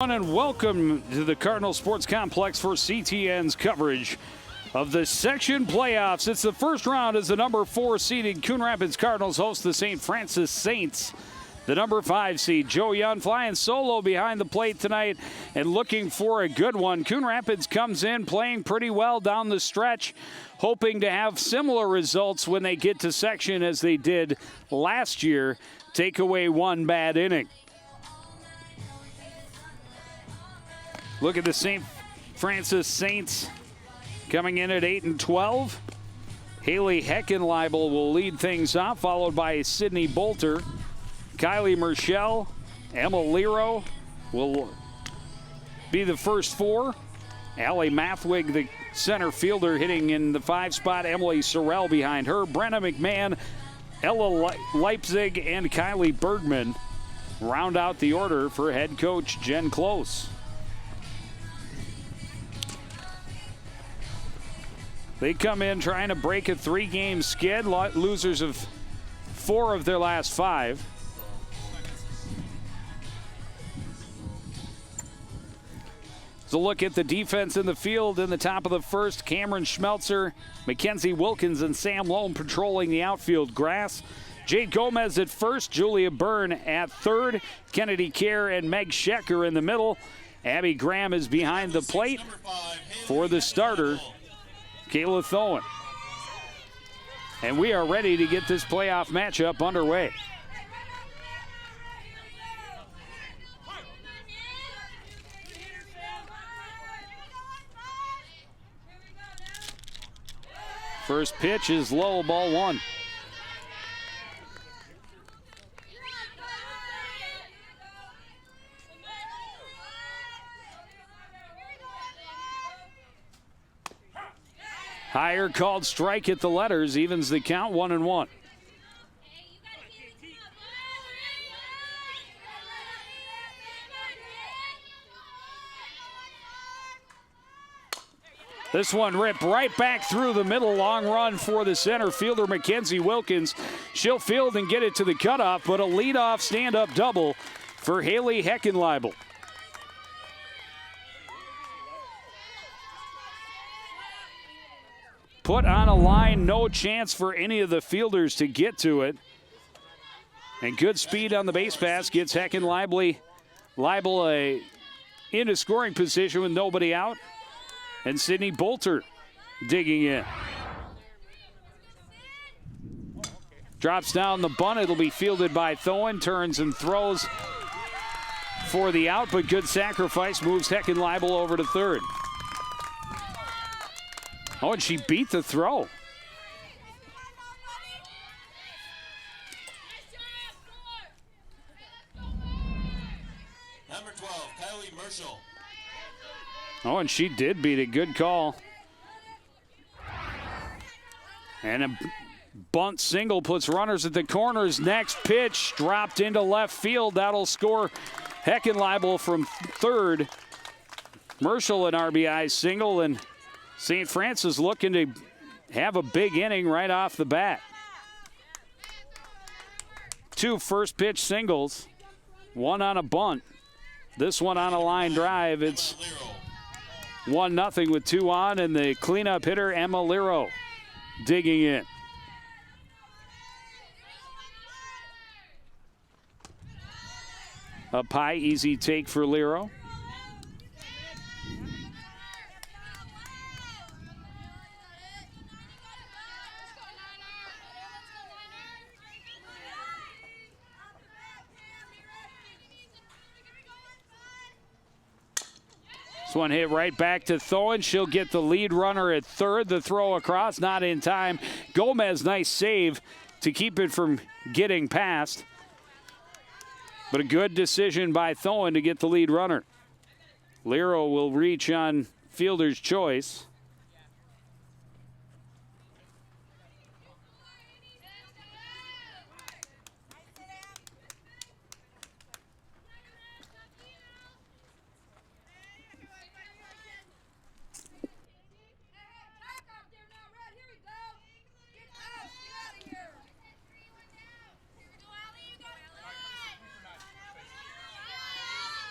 And welcome to the Cardinal Sports Complex for CTN's coverage of the section playoffs. It's the first round as the number 4 seeded Coon Rapids Cardinals host the St. Francis Saints. The number 5 seed, Joe Young, flying solo behind the plate tonight and looking for a good one. Coon Rapids comes in playing pretty well down the stretch, hoping to have similar results when they get to section as they did last year. Take away one bad inning. Look at the St. Francis Saints coming in at 8-12. Haley Heckenleibel will lead things off, followed by Sydney Bolter. Kylie Merschel, Emma Lero will be the first 4. Allie Mathwig, the center fielder, hitting in the 5 spot. Emily Sorrell behind her. Brenna McMahon, Ella Leipzig, and Kylie Bergman round out the order for head coach Jen Close. They come in trying to break a 3-game skid, losers of 4 of their last 5. So look at the defense in the field in the top of the first. Cameron Schmelzer, Mackenzie Wilkins, and Sam Lone patrolling the outfield grass. Jade Gomez at first, Julia Byrne at third, Kennedy Kerr and Meg Schecker in the middle. Abby Graham is behind the plate for the starter, Kayla Thoen. And we are ready to get this playoff matchup underway. First pitch is low, ball 1. Higher called strike at the letters, evens the count, 1-1. This one ripped right back through the middle. Long run for the center fielder, Mackenzie Wilkins. She'll field and get it to the cutoff, but a leadoff stand-up double for Haley Heckenleibel. Put on a line, no chance for any of the fielders to get to it. And good speed on the base pass gets Heckenleibel into scoring position with nobody out. And Sydney Bolter digging in. Drops down the bunt. It'll be fielded by Thoen. Turns and throws for the out, but good sacrifice. Moves Heckenleibel over to third. Oh, and she beat the throw. Number 12, Kylie Merschel. Oh, and she did beat it. Good call. And a bunt single puts runners at the corners. Next pitch dropped into left field. That'll score Heckenleibel from third. Merschel an RBI single, and St. Francis looking to have a big inning right off the bat. 2 first pitch singles, 1 on a bunt. This one on a line drive. It's 1-0 with 2 on, and the cleanup hitter, Emma Lero, digging in. Up high, easy take for Lero. This one hit right back to Thoen. She'll get the lead runner at third. The throw across, not in time. Gomez, nice save to keep it from getting past. But a good decision by Thoen to get the lead runner. Lero will reach on fielder's choice.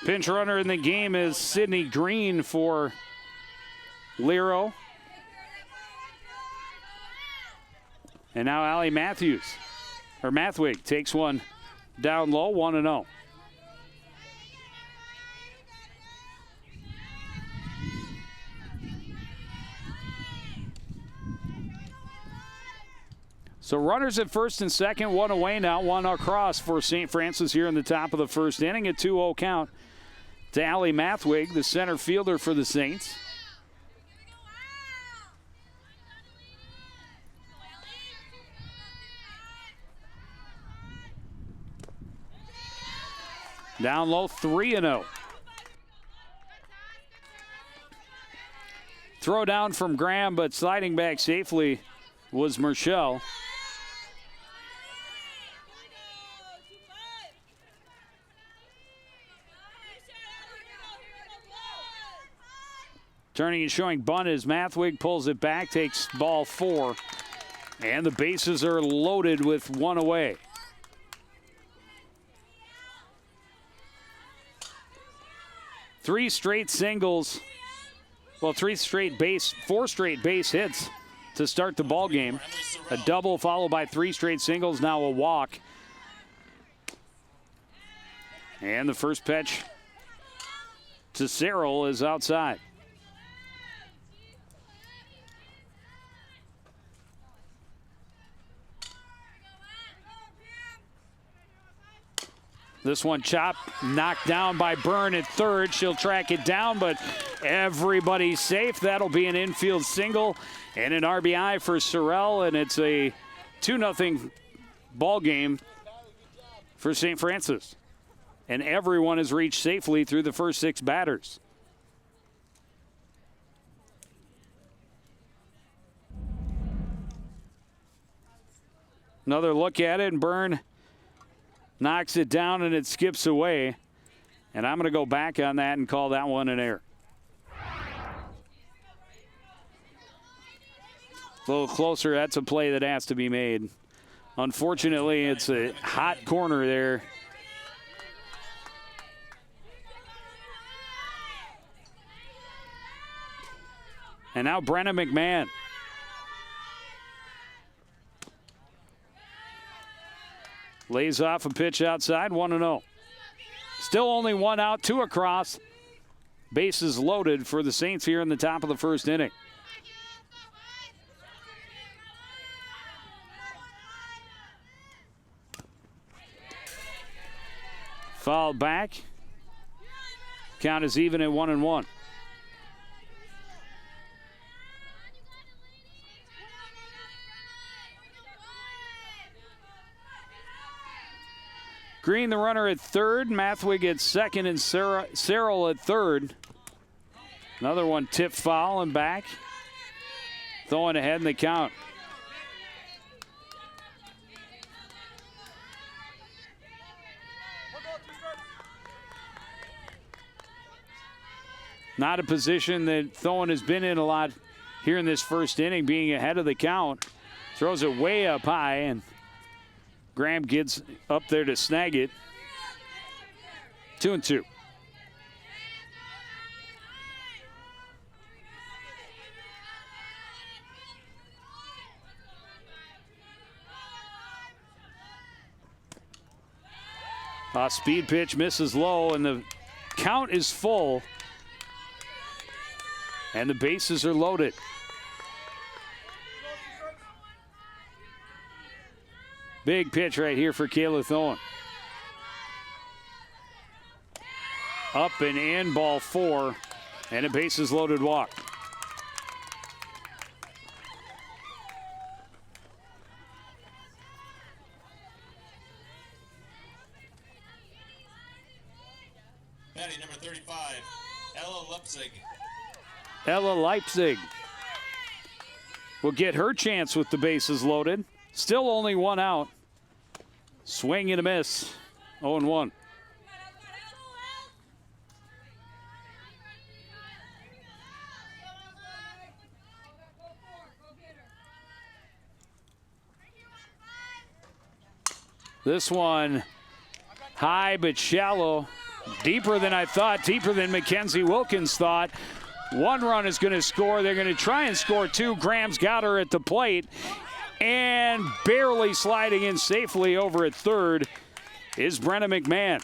Pinch runner in the game is Sydney Green for Lero. And now Allie Mathwig takes one down low, 1-0. So runners at first and second, one away now, one across for St. Francis here in the top of the first inning. A 2-0 count to Allie Mathwig, the center fielder for the Saints. Down low, 3-0. Throw down from Graham, but sliding back safely was Marshall. Turning and showing bunt as Mathwig pulls it back, takes ball 4. And the bases are loaded with one away. Four straight base hits to start the ball game. A double followed by 3 straight singles, now a walk. And the first pitch to Cyril is outside. This one chopped, knocked down by Byrne at third. She'll track it down, but everybody's safe. That'll be an infield single and an RBI for Sorrell, and it's a 2-0 ball game for St. Francis. And everyone has reached safely through the first 6 batters. Another look at it, and Byrne knocks it down and it skips away. And I'm going to go back on that and call that one an error. A little closer, that's a play that has to be made. Unfortunately, it's a hot corner there. And now Brenna McMahon. Lays off a pitch outside, 1-0. Still only 1 out, 2 across. Bases loaded for the Saints here in the top of the first inning. Fouled back. Count is even at 1-1. Green, the runner at third. Mathwig at second, and Cyril at third. Another one tipped foul and back. Throwing ahead in the count. Not a position that Thoen has been in a lot here in this first inning, being ahead of the count. Throws it way up high, and Graham gets up there to snag it. 2-2. Speed pitch misses low, and the count is full. And the bases are loaded. Big pitch right here for Kayla Thoen. Up and in, ball 4, and a bases loaded walk. Batting number 35, Ella Leipzig. Ella Leipzig will get her chance with the bases loaded. Still only 1 out. Swing and a miss. 0-1. This one high but shallow. Deeper than I thought, deeper than Mackenzie Wilkins thought. One run is going to score. They're going to try and score two. Graham's got her at the plate. And barely sliding in safely over at third is Brenna McMahon.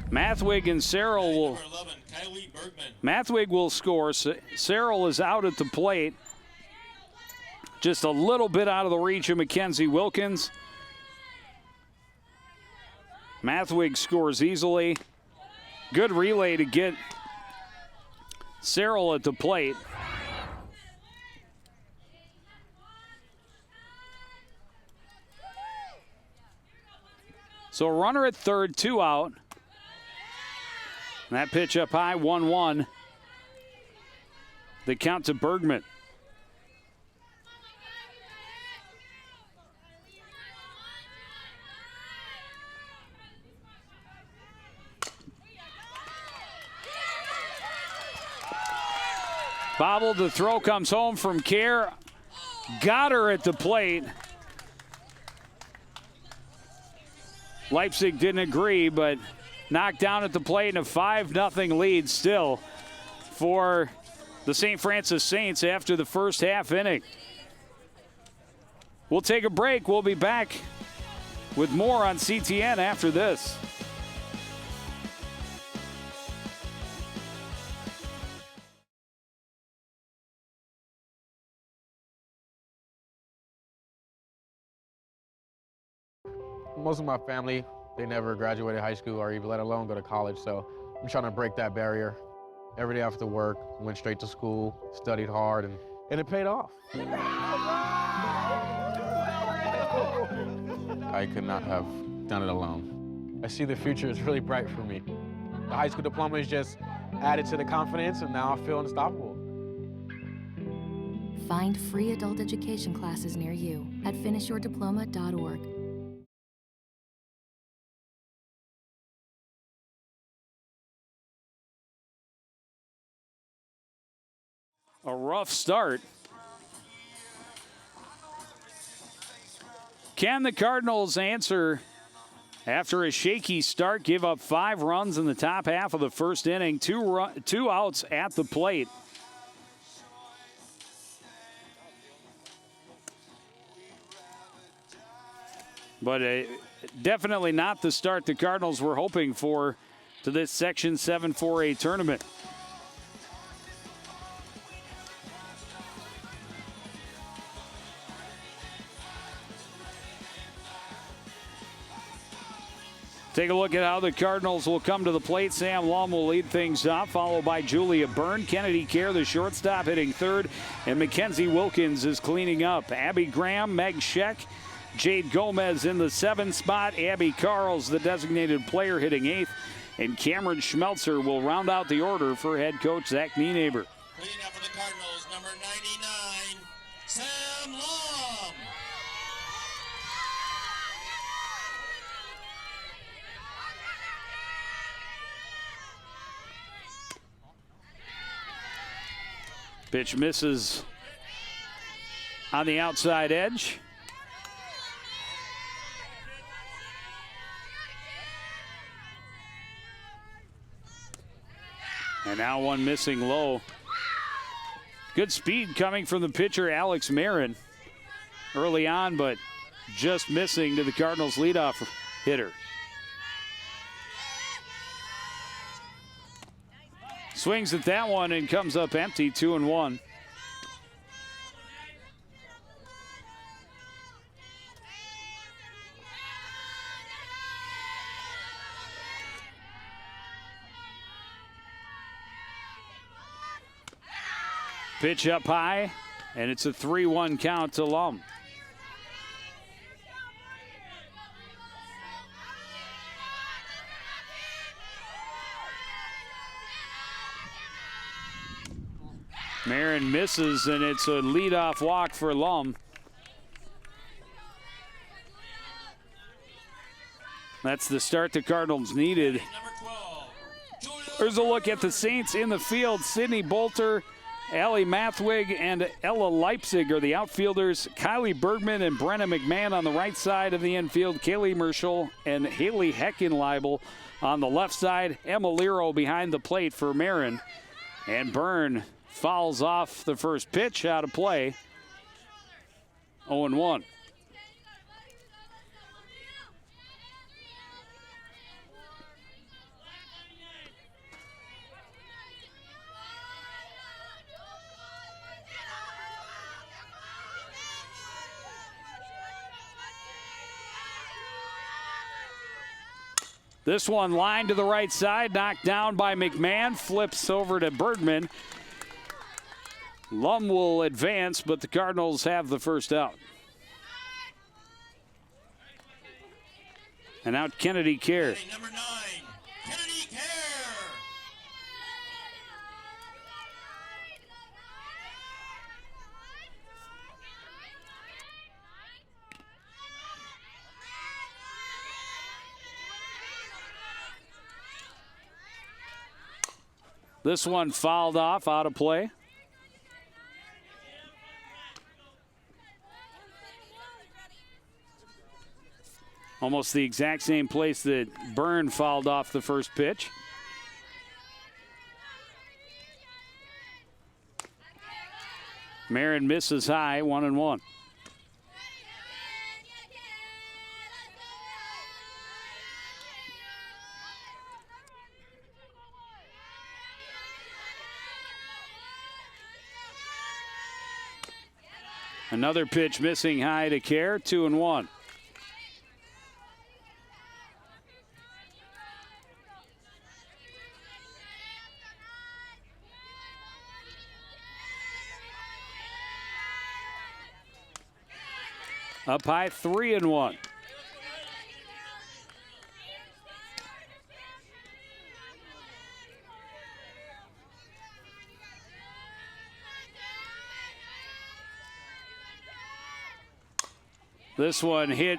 Mathwig and Searle will. 11, Kylie Bergman. Mathwig will score. Searle is out at the plate. Just a little bit out of the reach of Mackenzie Wilkins. Mathwig scores easily. Good relay to get Searle at the plate. So a runner at third, two out. That pitch up high, 1-1. The count to Bergman. Bobbled, the throw comes home from Kerr. Got her at the plate. Leipzig didn't agree, but knocked down at the plate and a 5-0 lead still for the St. Francis Saints after the first half inning. We'll take a break. We'll be back with more on CTN after this. Most of my family, they never graduated high school or even let alone go to college, so I'm trying to break that barrier. Every day after work, went straight to school, studied hard, and it paid off. I could not have done it alone. I see the future is really bright for me. The high school diploma is just added to the confidence, and now I feel unstoppable. Find free adult education classes near you at finishyourdiploma.org. A rough start. Can the Cardinals answer after a shaky start? Give up 5 runs in the top half of the first inning, two outs at the plate. But definitely not the start the Cardinals were hoping for to this Section 7 4A tournament. Take a look at how the Cardinals will come to the plate. Sam Lum will lead things off, followed by Julia Byrne. Kennedy Kerr, the shortstop, hitting third. And Mackenzie Wilkins is cleaning up. Abby Graham, Meg Scheck, Jade Gomez in the 7th spot. Abby Carls, the designated player, hitting 8th. And Cameron Schmelzer will round out the order for head coach Zach Nienaber. Cleaning up for the Cardinals, number 99, Sam Lum. Pitch misses on the outside edge. And now one missing low. Good speed coming from the pitcher, Alex Marin, early on, but just missing to the Cardinals' leadoff hitter. Swings at that one and comes up empty, 2-1. Pitch up high, and it's a 3-1 count to Lum. Marin misses, and it's a leadoff walk for Lum. That's the start the Cardinals needed. Number 12, Julia There's a look at the Saints in the field. Sydney Bolter, Allie Mathwig, and Ella Leipzig are the outfielders. Kylie Bergman and Brenna McMahon on the right side of the infield. Kaylee Merschel and Haley Heckenleibel on the left side. Emma Lero behind the plate for Marin. And Byrne fouls off the first pitch, out of play. 0-1. This one lined to the right side, knocked down by McMahon, flips over to Bergman. Lum will advance, but the Cardinals have the first out. And out Kennedy Kerr. Number 9, Kennedy Kerr. This one fouled off, out of play. Almost the exact same place that Byrne fouled off the first pitch. Marin misses high, 1-1. Another pitch missing high to Kerr, 2-1. Up high, 3-1. This one hit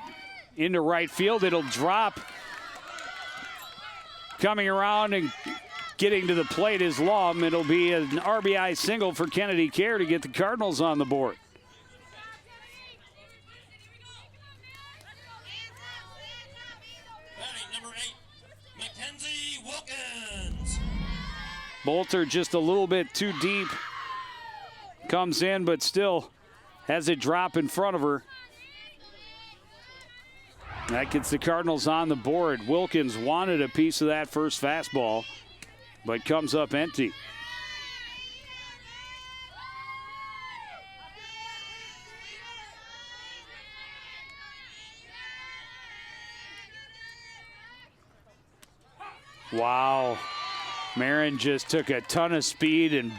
into right field. It'll drop. Coming around and getting to the plate is Lum. It'll be an RBI single for Kennedy Kerr to get the Cardinals on the board. Number 8, Mackenzie Wilkins. Bolter just a little bit too deep. Comes in, but still has a drop in front of her. That gets the Cardinals on the board. Wilkins wanted a piece of that first fastball, but comes up empty. Wow. Marin just took a ton of speed and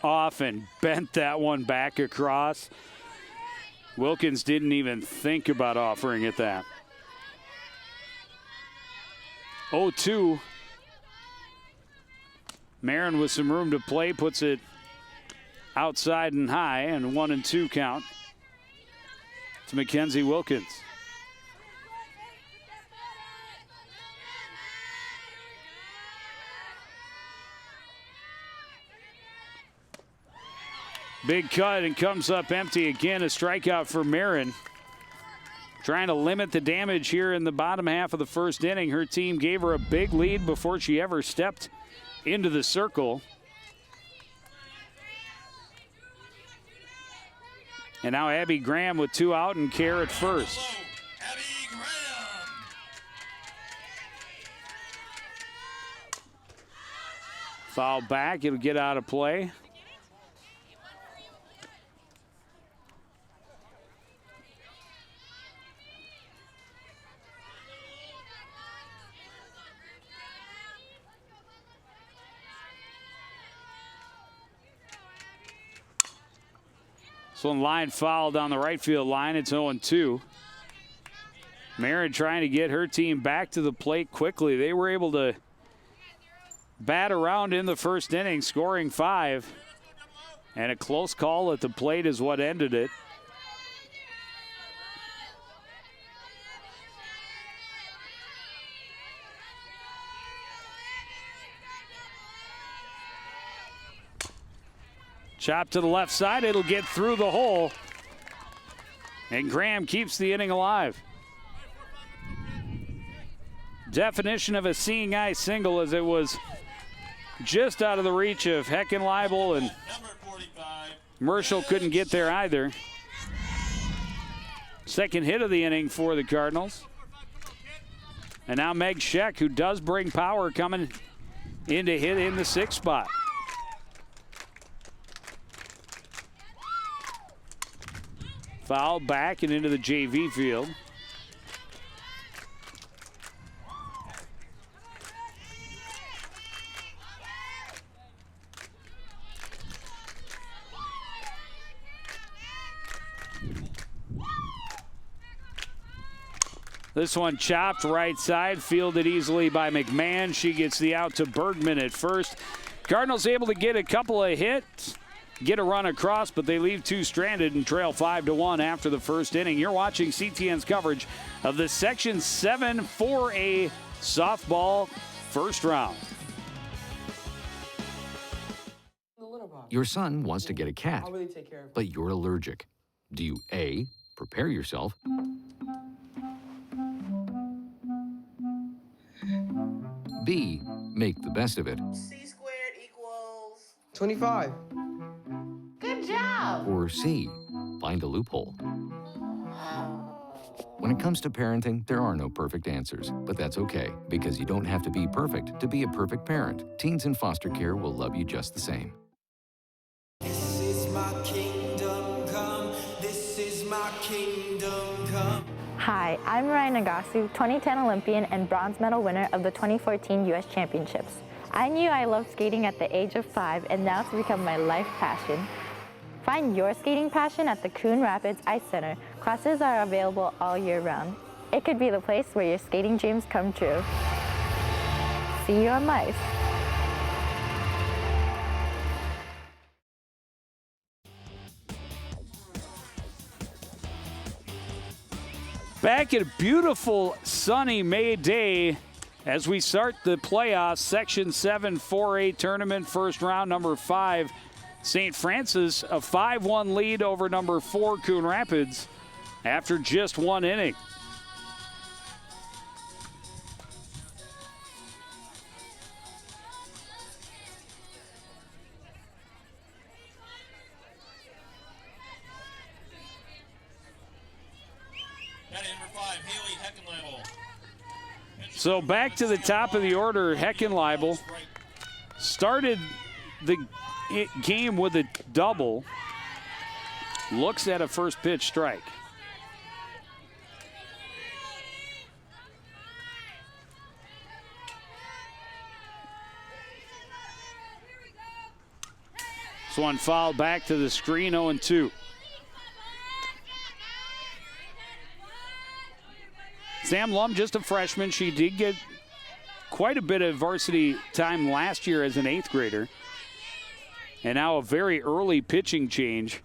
off and bent that one back across. Wilkins didn't even think about offering it that. 0-2. Marin with some room to play, puts it outside and high, and 1-2 count to Mackenzie Wilkins. Big cut and comes up empty again. A strikeout for Marin. Trying to limit the damage here in the bottom half of the first inning. Her team gave her a big lead before she ever stepped into the circle. And now Abby Graham with 2 out and Kerr at first. Abby Graham. Foul back, it'll get out of play. So line foul down the right field line. It's 0-2. Marin trying to get her team back to the plate quickly. They were able to bat around in the first inning, scoring 5. And a close call at the plate is what ended it. Chop to the left side. It'll get through the hole. And Graham keeps the inning alive. Definition of a seeing eye single, as it was just out of the reach of Heckenleibel, and Marshall couldn't get there either. Second hit of the inning for the Cardinals. And now Meg Scheck, who does bring power, coming in to hit in the 6th spot. Foul back and into the JV field. This one chopped right side, fielded easily by McMahon. She gets the out to Bergman at first. Cardinals able to get a couple of hits, get a run across, but they leave two stranded and trail 5-1 after the first inning. You're watching CTN's coverage of the Section 7 4A softball first round. Your son wants to get a cat, but you're allergic. Do you A, prepare yourself, B, make the best of it, C squared equals 25. Good job. or C, find a loophole? When it comes to parenting, there are no perfect answers, but that's okay, because you don't have to be perfect to be a perfect parent. Teens in foster care will love you just the same. This is my kingdom come. This is my kingdom come. Hi, I'm Ryan Nagasu, 2010 Olympian and bronze medal winner of the 2014 U.S. Championships. I knew I loved skating at the age of 5, and now it's become my life passion. Find your skating passion at the Coon Rapids Ice Center. Classes are available all year round. It could be the place where your skating dreams come true. See you on ice. Back at a beautiful sunny May day as we start the playoffs, Section 7 4A tournament, first round, number 5, St. Francis, a 5-1 lead over number 4, Coon Rapids, after just one inning. So back to the top of the order, Heckenleibel started the game with a double. Looks at a first pitch strike. This one fouled back to the screen, 0-2. Sam Lum, just a freshman. She did get quite a bit of varsity time last year as an 8th grader. And now a very early pitching change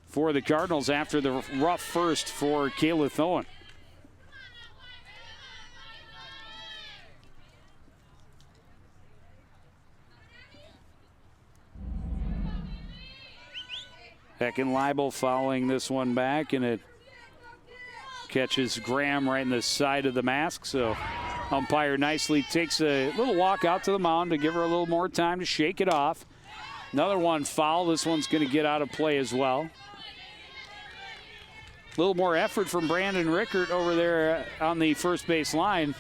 for the Cardinals after the rough first for Kayla Thoen. Heckenleibel following this one back, and it catches Graham right in the side of the mask. So umpire nicely takes a little walk out to the mound to give her a little more time to shake it off. Another one foul. This one's going to get out of play as well. A little more effort from Brandon Rickert over there on the first base line.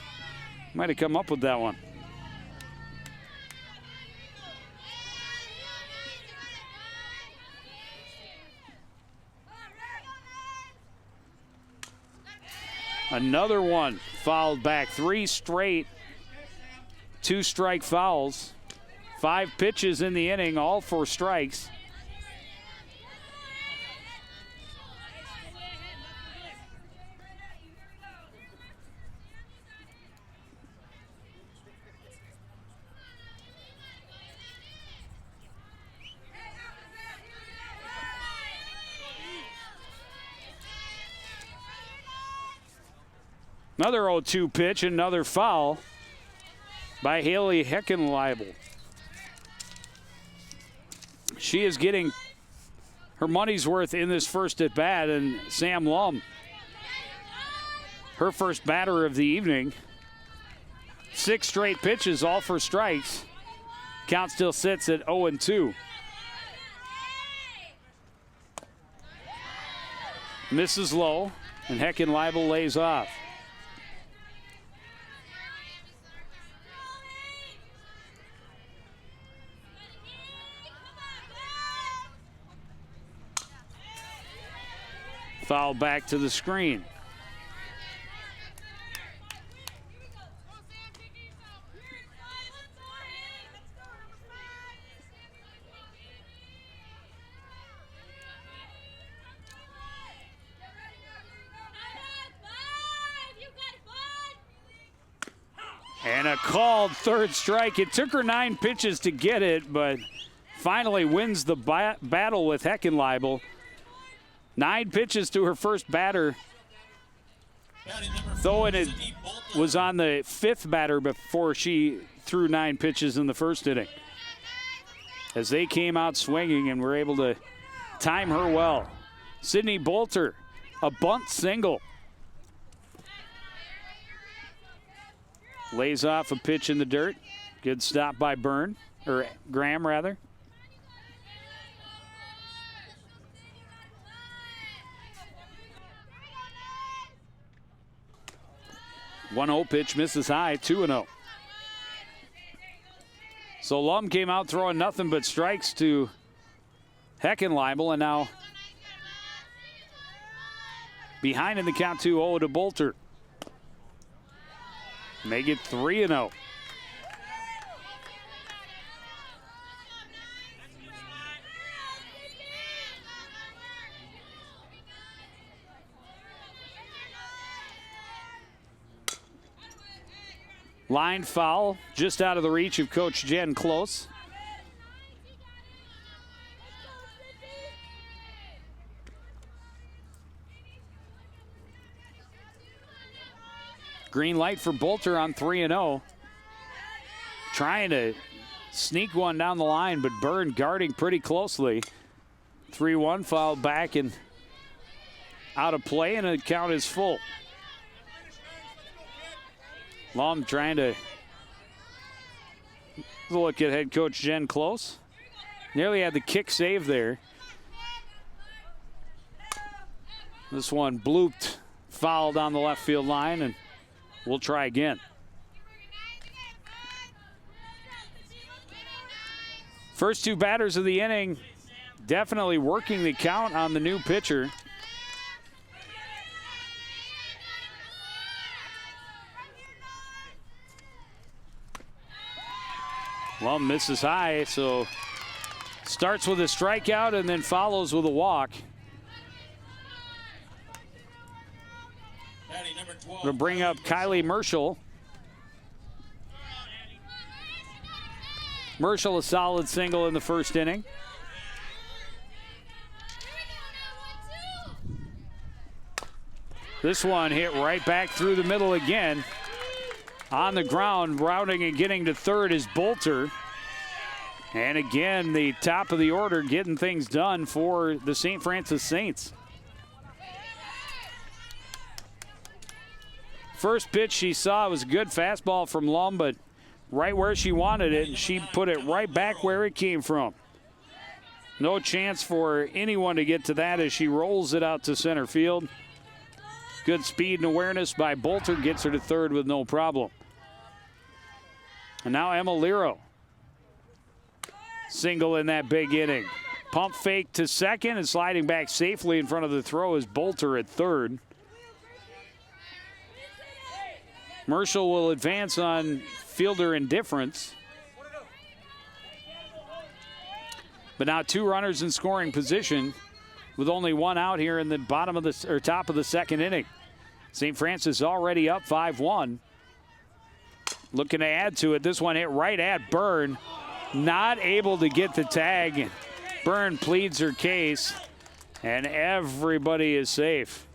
Might have come up with that one. Another one fouled back. 3 straight 2-strike fouls. 5 pitches in the inning, all 4 strikes. Another 0-2 pitch, another foul by Haley Heckenleibel. She is getting her money's worth in this first at bat, and Sam Lum, her first batter of the evening. 6 straight pitches, all for strikes. Count still sits at 0-2. Misses low, and Heckenleibel lays off. Foul back to the screen. And a called third strike. It took her 9 pitches to get it, but finally wins the battle with Heckenleibel. 9 pitches to her first batter. Though it was on the 5th batter before she threw 9 pitches in the first inning. As they came out swinging and were able to time her well. Sydney Bolter, a bunt single. Lays off a pitch in the dirt. Good stop by Graham rather. One 0 pitch misses high, 2-0. So Lum came out throwing nothing but strikes to Heckenleibel, and now behind in the count 2-0 to Bolter. Make it 3-0. Line foul, just out of the reach of Coach Jen Close. Green light for Bolter on 3-0. Trying to sneak one down the line, but Byrne guarding pretty closely. 3-1, fouled back and out of play, and the count is full. Lum trying to look at head coach Jen Close. Nearly had the kick save there. This one blooped, fouled on the left field line, and we'll try again. First 2 batters of the inning, definitely working the count on the new pitcher. Lum misses high, so starts with a strikeout and then follows with a walk. Going to bring up Kylie Merschel. Merschel a solid single in the first inning. This one hit right back through the middle again. On the ground, rounding and getting to third is Bolter. And again, the top of the order getting things done for the St. Francis Saints. First pitch she saw was a good fastball from Lum, but right where she wanted it, and she put it right back where it came from. No chance for anyone to get to that as she rolls it out to center field. Good speed and awareness by Bolter, gets her to third with no problem. And now Emma Lero. Single in that big inning. Pump fake to second, and sliding back safely in front of the throw is Bolter at third. Merschel will advance on fielder indifference. But now 2 runners in scoring position with only 1 out here in the top of the second inning. St. Francis already up 5-1. Looking to add to it. This one hit right at Byrne. Not able to get the tag. Byrne pleads her case, and everybody is safe.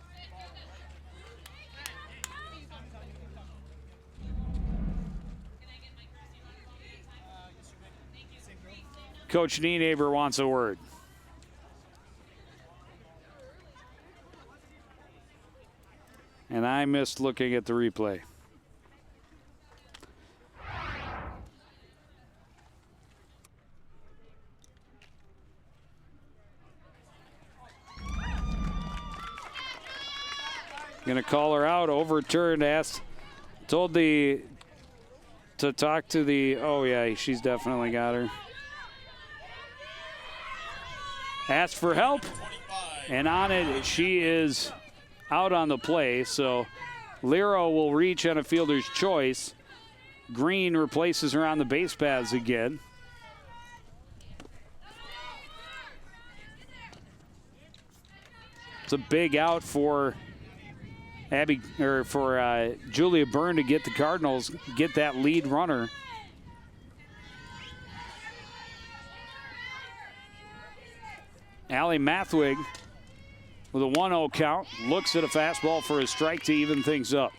Coach Nienaber wants a word. and I missed looking at the replay. Going to call her out, overturned, told to talk to the, oh yeah, she's definitely got her. Asked for help, and on it, she is out on the play, so Lero will reach on a fielder's choice. Green replaces her on the base paths again. It's a big out for Julia Byrne to get the Cardinals, get that lead runner. Allie Mathwig with a 1-0 count, looks at a fastball for a strike to even things up.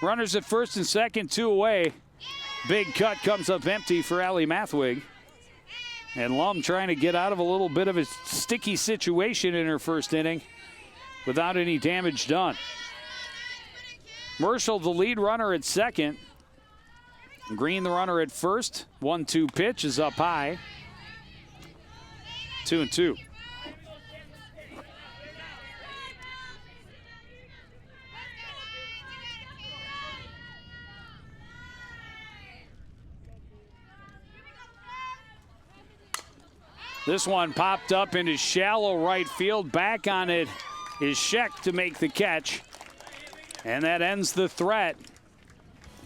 Runners at first and second, 2 away. Big cut comes up empty for Allie Mathwig. And Lum trying to get out of a little bit of a sticky situation in her first inning without any damage done. Marshall, the lead runner at second. Green, the runner at first. 1-2 pitch is up high. 2-2. This one popped up into shallow right field. Back on it is Scheck to make the catch. And that ends the threat.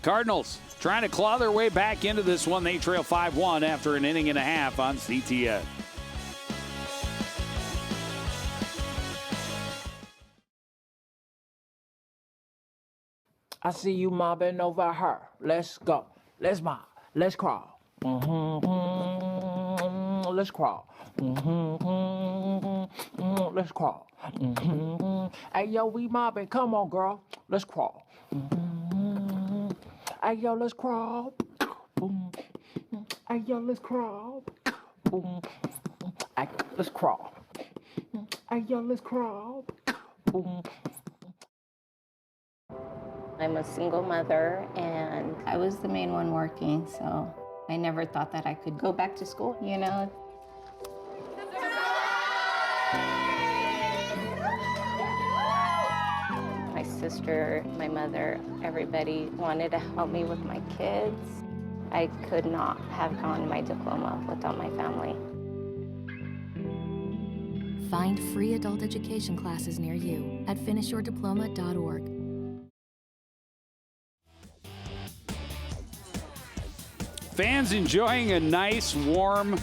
Cardinals trying to claw their way back into this one. They trail 5-1 after an inning and a half on CTN. I see you mobbing over her. Let's go. Let's mob. Let's crawl. Let's crawl. Let's crawl. Hey, yo, we mobbing. Come on, girl. Let's crawl. Hey, yo, let's crawl. Hey, yo, let's crawl. Hey, let's crawl. Hey, yo, let's crawl. I'm a single mother, and I was the main one working, so I never thought that I could go back to school, you know. My sister, my mother, everybody wanted to help me with my kids. I could not have gotten my diploma without my family. Find free adult education classes near you at finishyourdiploma.org. Fans enjoying a nice, warm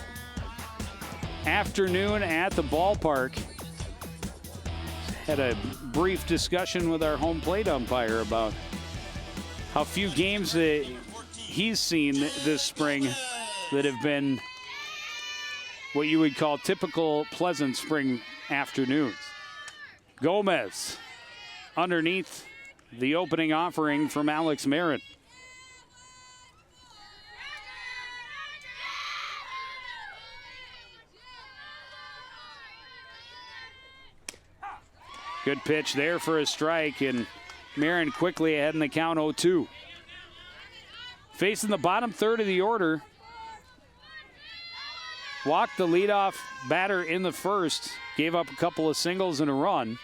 afternoon at the ballpark. Had a brief discussion with our home plate umpire about how few games that he's seen this spring that have been what you would call typical pleasant spring afternoons. Gomez underneath the opening offering from Alex Marin. Good pitch there for a strike, and Marin quickly ahead in the count 0-2. Facing the bottom third of the order. Walked the leadoff batter in the first. Gave up a couple of singles and a run.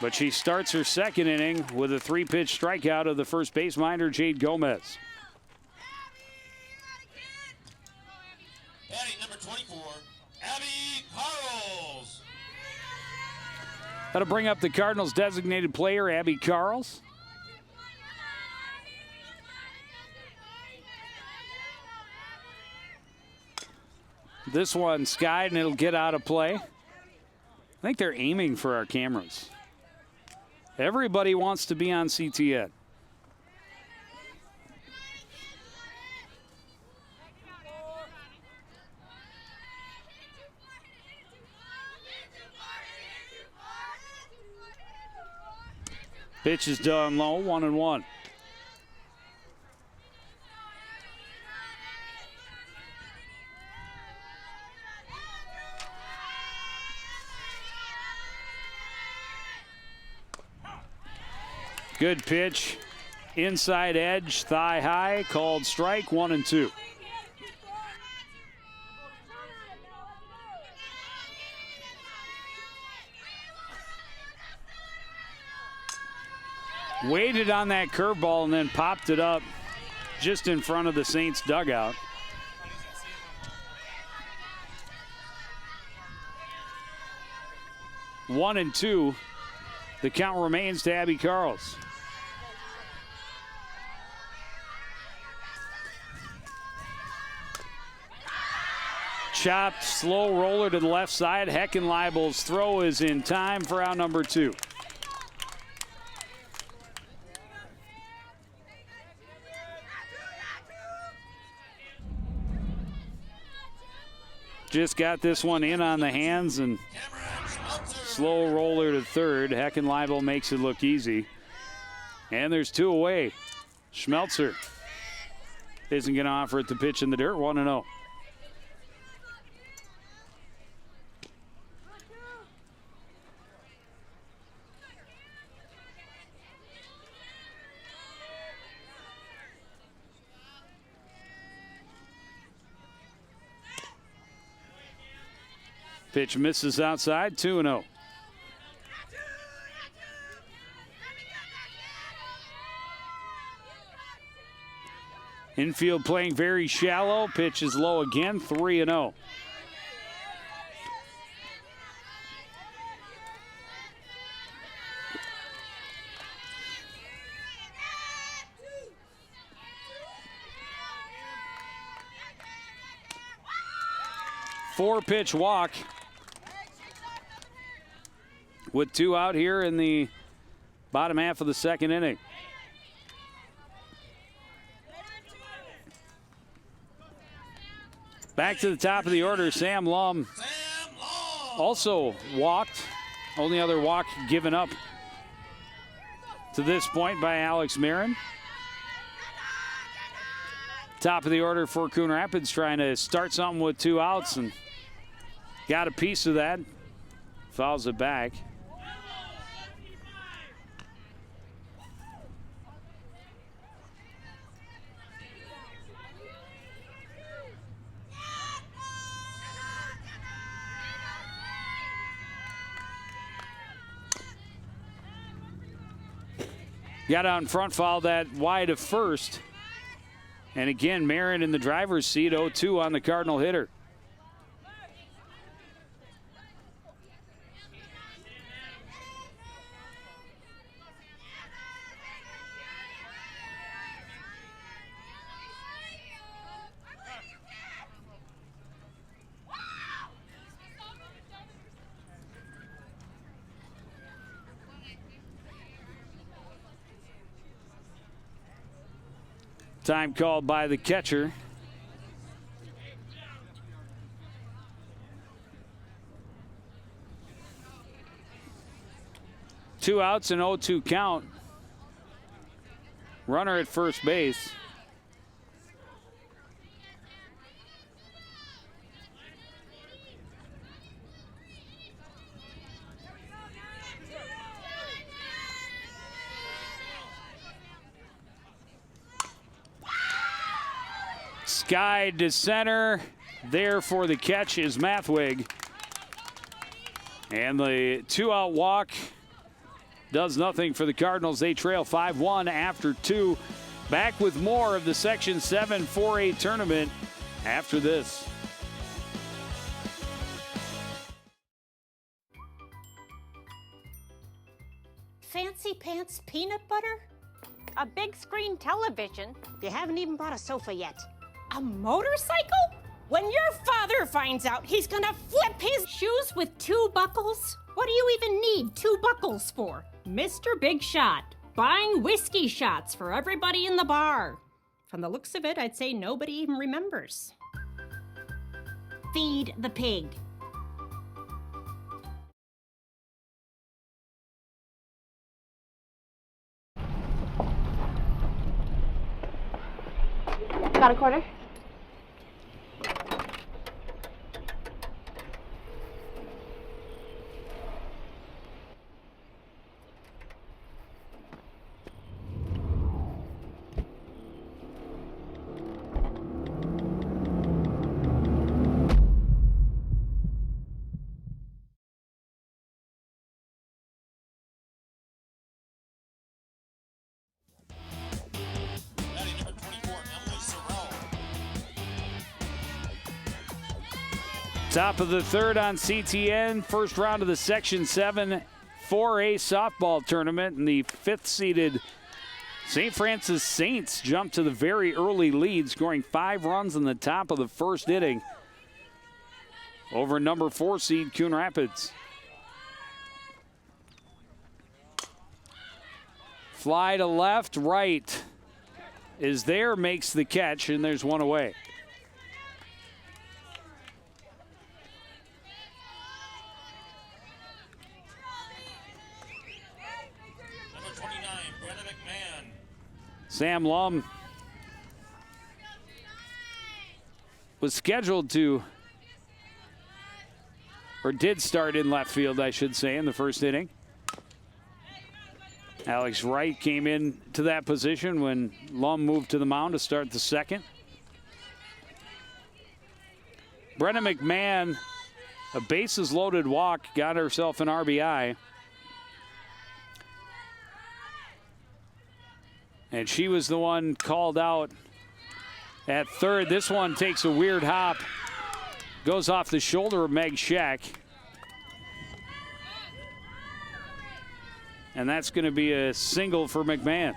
But she starts her second inning with a 3-pitch strikeout of the first base minder, Jade Gomez. Batting number 24, Abby Carls. That'll bring up the Cardinals' designated player, Abby Carls. This one skied, and it'll get out of play. I think they're aiming for our cameras. Everybody wants to be on CTN. Pitch is done low, 1-1. Good pitch. Inside edge, thigh high, called strike, 1-2. Waited on that curveball and then popped it up just in front of the Saints dugout. One and two. The count remains to Abby Carls. Chopped, slow roller to the left side. Heckenleibel's throw is in time for out number 2. Just got this one in on the hands and slow roller to third. Heckenleibel makes it look easy. And there's 2 away. Schmelzer isn't going to offer it to pitch in the dirt, 1-0. Pitch misses outside, 2-0. Infield playing very shallow. Pitch is low again, 3-0. Four-pitch walk with 2 out here in the bottom half of the second inning. Back to the top of the order, Sam Lum also walked. Only other walk given up to this point by Alex Marin. Top of the order for Coon Rapids, trying to start something with 2 outs and got a piece of that. Fouls it back. Got out in front, fouled that wide of first. And again, Marin in the driver's seat, 0-2 on the Cardinal hitter. Time called by the catcher. Two outs and 0-2 count. Runner at first base. Skied to center. There for the catch is Mathwig. And the 2-out walk does nothing for the Cardinals. They trail 5-1 after 2. Back with more of the Section 7 4A tournament after this. Fancy pants peanut butter? A big screen television? You haven't even bought a sofa yet. A motorcycle? When your father finds out, he's gonna flip his shoes with 2 buckles? What do you even need 2 buckles for? Mr. Big Shot, buying whiskey shots for everybody in the bar. From the looks of it, I'd say nobody even remembers. Feed the pig. Got a quarter? Batting number 24, Emily Sorrell. Top of the third on CTN. First round of the Section 7 4A softball tournament. And the fifth-seeded St. Francis Saints jumped to the very early lead, scoring 5 runs in the top of the first inning over number 4 seed Coon Rapids. Fly to left, right is there, makes the catch, and there's one away. Number 29, Brenna McMahon. Sam Lum was scheduled to, or did start in left field, I should say, in the first inning. Alex Wright came in to that position when Lum moved to the mound to start the second. Brenna McMahon, a bases loaded walk, got herself an RBI. And she was the one called out at third. This one takes a weird hop, goes off the shoulder of Meg Scheck. And that's going to be a single for McMahon.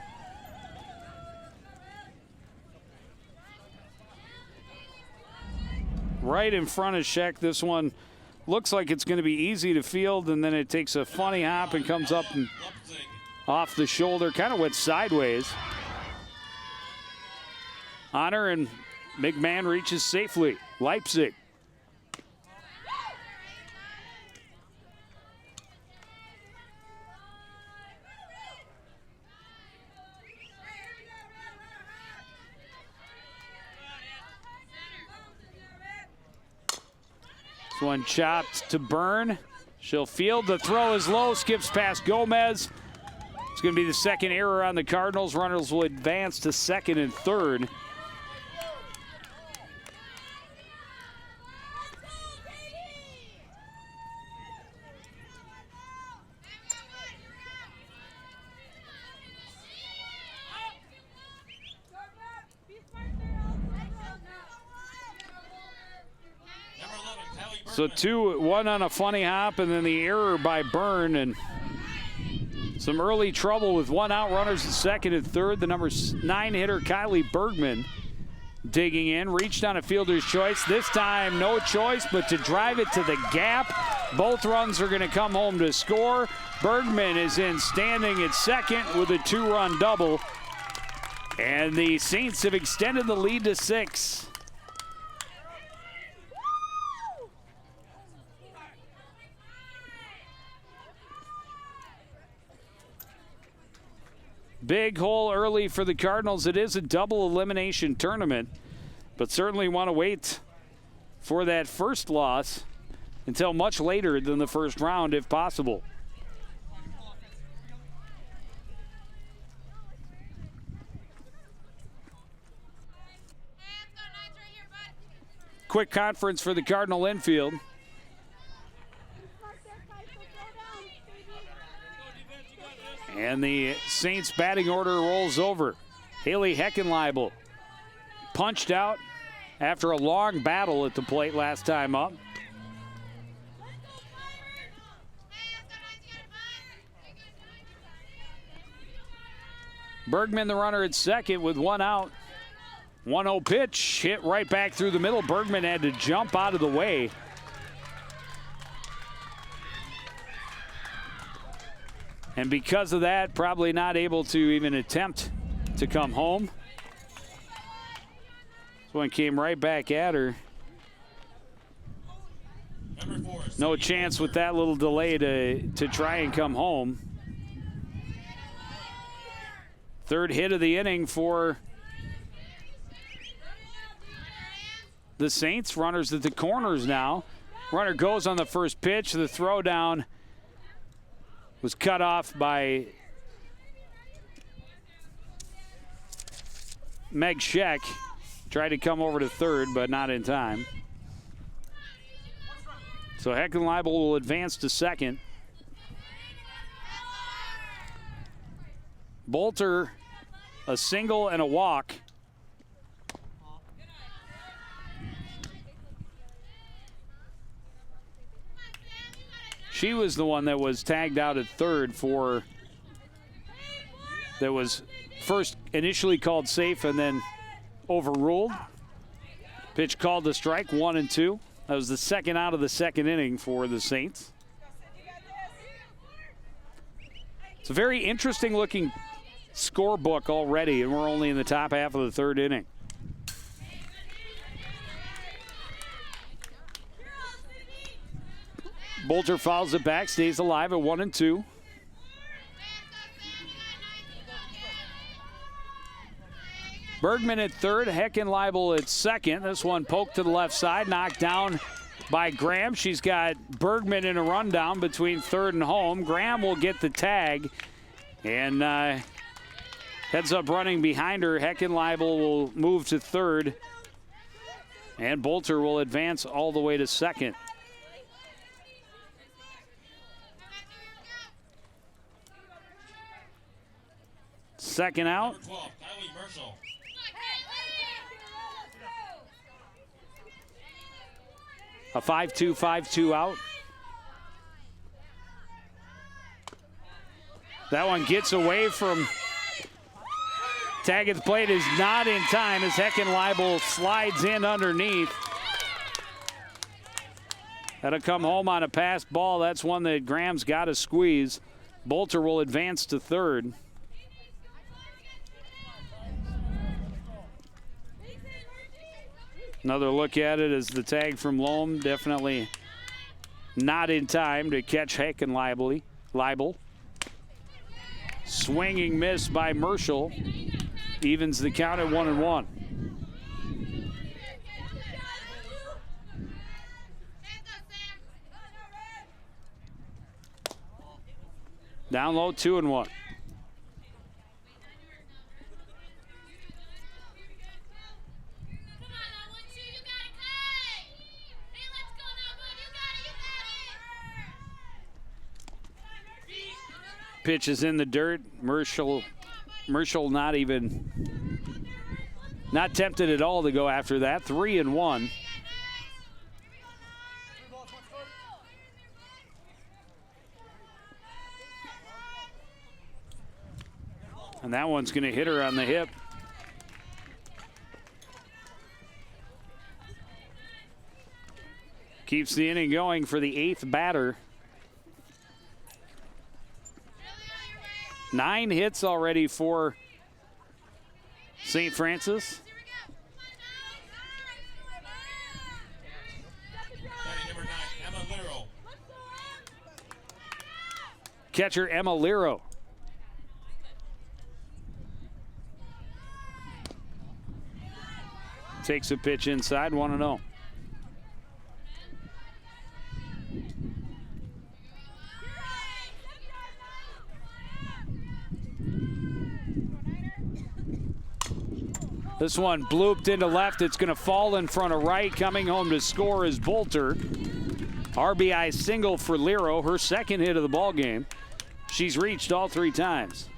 Right in front of Scheck. This one looks like it's going to be easy to field, and then it takes a funny hop and comes up and off the shoulder. Kind of went sideways on her, and McMahon reaches safely. Leipzig. One chopped to Byrne. She'll field. The throw is low, skips past Gomez. It's going to be the second error on the Cardinals. Runners will advance to second and third. So 2-1 on a funny hop, and then the error by Byrne, and some early trouble with one out, runners at second and third. The number 9 hitter Kylie Bergman digging in, reached on a fielder's choice. This time no choice but to drive it to the gap. Both runs are going to come home to score. Bergman is in standing at second with a 2-run double, and the Saints have extended the lead to 6. Big hole early for the Cardinals. It is a double elimination tournament, but certainly want to wait for that first loss until much later than the first round if possible. Quick conference for the Cardinal infield. And the Saints batting order rolls over. Haley Heckenleibel punched out after a long battle at the plate last time up. Bergman, the runner at second with one out. 1-0 pitch hit right back through the middle. Bergman had to jump out of the way. And because of that, probably not able to even attempt to come home. This one came right back at her. No chance with that little delay to try and come home. Third hit of the inning for the Saints. Runners at the corners now. Runner goes on the first pitch. The throw down was cut off by Meg Scheck. Tried to come over to third, but not in time. So Heckenleibel will advance to second. Bolter, a single and a walk. She was the one that was tagged out at third for, that was first initially called safe and then overruled. Pitch called to strike, 1-2. That was the second out of the second inning for the Saints. It's a very interesting looking scorebook already, and we're only in the top half of the third inning. Bolter fouls it back, stays alive at 1-2. Bergman at third, Heckenleibel at second. This one poked to the left side, knocked down by Graham. She's got Bergman in a rundown between third and home. Graham will get the tag and heads up running behind her. Heckenleibel will move to third, and Bolter will advance all the way to second. Second out. A 5-2, 5-2 out. That one gets away from tag at the plate, is not in time as Heckenleibel slides in underneath. That'll come home on a passed ball. That's one that Graham's got to squeeze. Bolter will advance to third. Another look at it as the tag from Lohm, definitely not in time to catch Heckenleibel. Swinging miss by Merschel. Evens the count at 1-1. Down low, 2-1. Pitch is in the dirt. Merschel not tempted at all to go after that. 3-1. And that one's going to hit her on the hip. Keeps the inning going for the eighth batter. 9 hits already for St. Francis. Catcher Emma Lero. Takes a pitch inside, 1-0. This one blooped into left. It's going to fall in front of right. Coming home to score is Bolter. RBI single for Lero, her second hit of the ball game. She's reached all 3 times.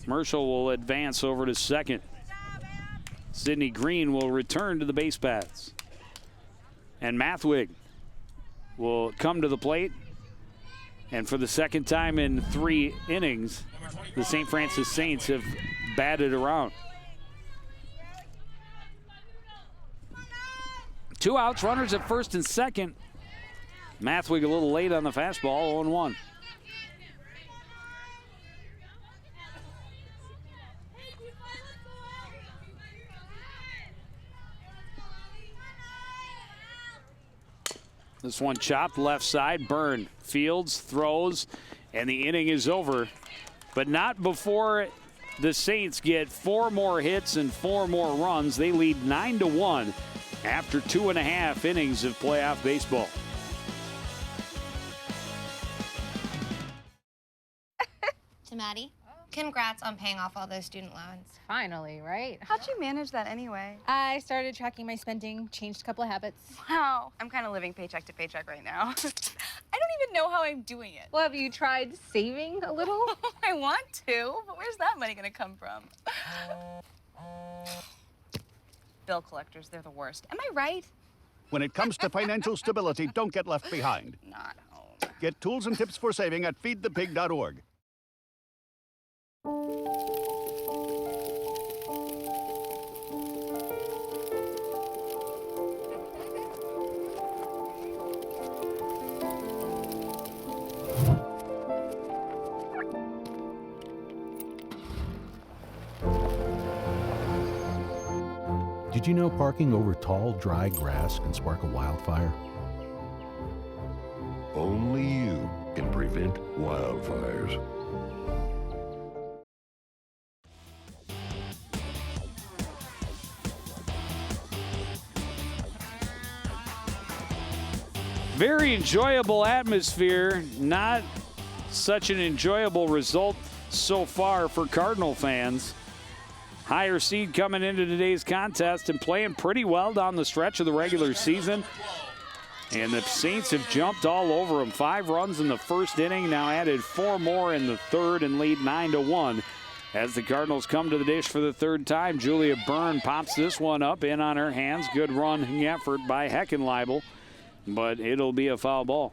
Merschel will advance over to second. Sydney Green will return to the base paths. And Mathwig will come to the plate. And for the second time in 3 innings, the St. Francis Saints have batted around. 2 outs, runners at first and second. Mathwig a little late on the fastball, 0-1. This one chopped left side. Byrne fields, throws, and the inning is over. But not before the Saints get 4 more hits and 4 more runs. They lead 9-1 after 2.5 innings of playoff baseball. To Maddie, congrats on paying off all those student loans. Finally, right? How'd you manage that anyway? I started tracking my spending, changed a couple of habits. Wow, I'm kind of living paycheck to paycheck right now. I don't even know how I'm doing it. Well, have you tried saving a little? I want to, but where's that money gonna come from? Bill collectors, they're the worst. Am I right? When it comes to financial stability, don't get left behind. Not home. Get tools and tips for saving at feedthepig.org. Did you know parking over tall, dry grass can spark a wildfire? Only you can prevent wildfires. Very enjoyable atmosphere. Not such an enjoyable result so far for Cardinal fans. Higher seed coming into today's contest and playing pretty well down the stretch of the regular season. And the Saints have jumped all over them. 5 runs in the first inning, now added 4 more in the third and lead 9-1. As the Cardinals come to the dish for the third time, Julia Byrne pops this one up in on her hands. Good running effort by Heckenleibel, but it'll be a foul ball.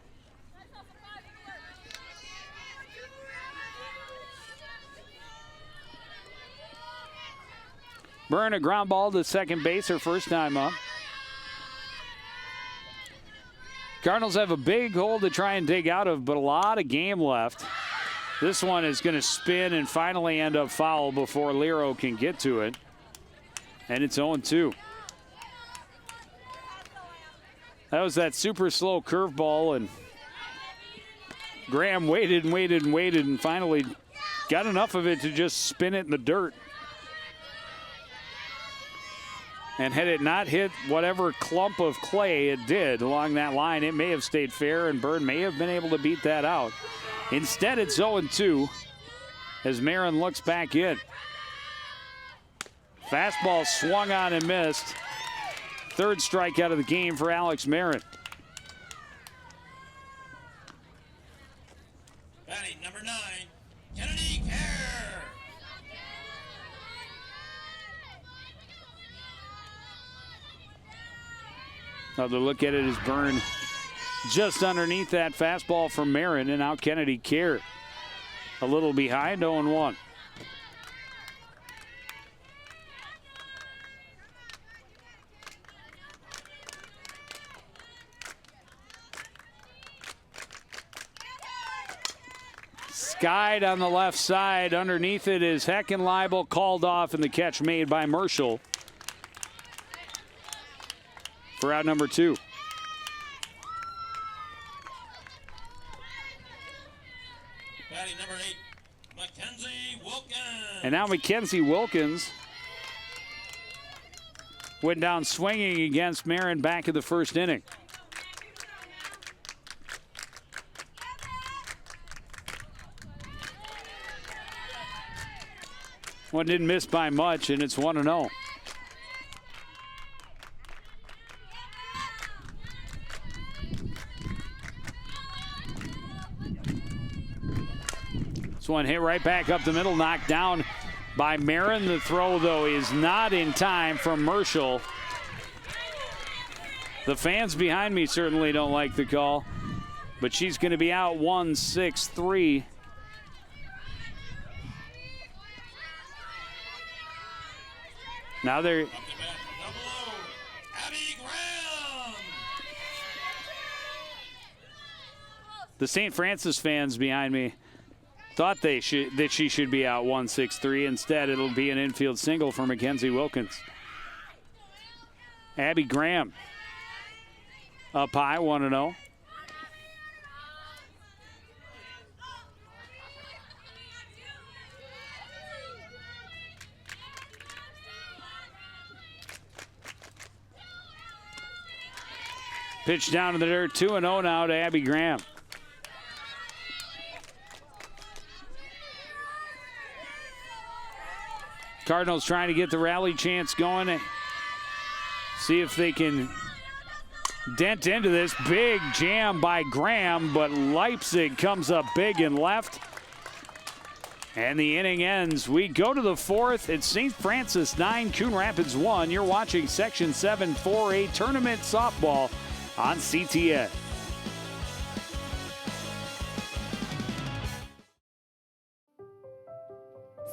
Byrne, a ground ball to second base, her first time up. Cardinals have a big hole to try and dig out of, but a lot of game left. This one is going to spin and finally end up foul before Lero can get to it. And it's 0-2. That was that super slow curveball, and Graham waited and waited and waited and finally got enough of it to just spin it in the dirt. And had it not hit whatever clump of clay it did along that line, it may have stayed fair, and Byrne may have been able to beat that out. Instead, it's 0-2 as Marin looks back in. Fastball swung on and missed. Third strikeout of the game for Alex Marin. Batting number 9, Kennedy Kerr. Another look at it is Byrne just underneath that fastball from Marin, and now Kennedy Kerr a little behind, 0-1. Skied on the left side. Underneath it is Heckenleibel, called off, and the catch made by Merschel for out number 2. Batting number 8, Mackenzie Wilkins. And now Mackenzie Wilkins went down swinging against Marin back in the first inning. One didn't miss by much, and it's 1-0. This one hit right back up the middle, knocked down by Marin. The throw, though, is not in time from Merschel. The fans behind me certainly don't like the call, but she's going to be out 1-6-3. Now they're the St. Francis fans behind me thought that she should be out 1-6-3. Instead, it'll be an infield single for Mackenzie Wilkins. Abby Graham up high, 1-0. Pitch down to the dirt, 2-0 now to Abby Graham. Cardinals trying to get the rally chance going. See if they can dent into this. Big jam by Graham, but Leipzig comes up big and left. And the inning ends. We go to the fourth. It's St. Francis 9, Coon Rapids 1. You're watching Section 7 4A Tournament Softball on CTN.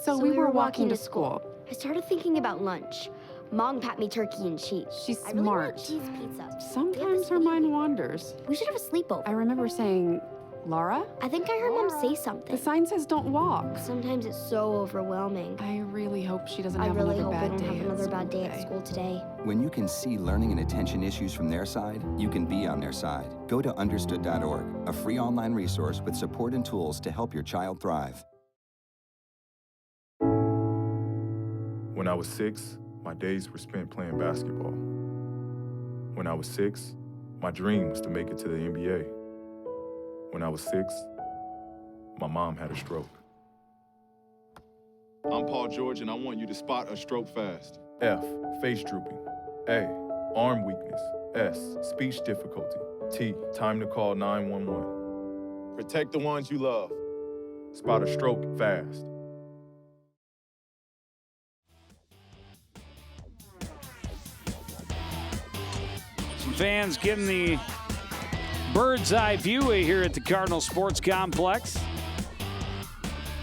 So we were walking to school. I started thinking about lunch. Mom packed me turkey and cheese. She's I really smart. want cheese pizza. Sometimes her mind wanders. We should have a sleepover. I remember saying, Laura? I think I heard Mom say something. The sign says don't walk. Sometimes it's so overwhelming. I really hope she doesn't I have really another hope I bad don't day have at another school bad day at today. school today. When you can see learning and attention issues from their side, you can be on their side. Go to understood.org, a free online resource with support and tools to help your child thrive. When I was 6, my days were spent playing basketball. When I was 6, my dream was to make it to the NBA. When I was 6, my mom had a stroke. I'm Paul George, and I want you to spot a stroke fast. F, face drooping. A, arm weakness. S, speech difficulty. T, time to call 911. Protect the ones you love. Spot a stroke fast. Some fans getting the bird's eye view here at the Cardinal Sports Complex.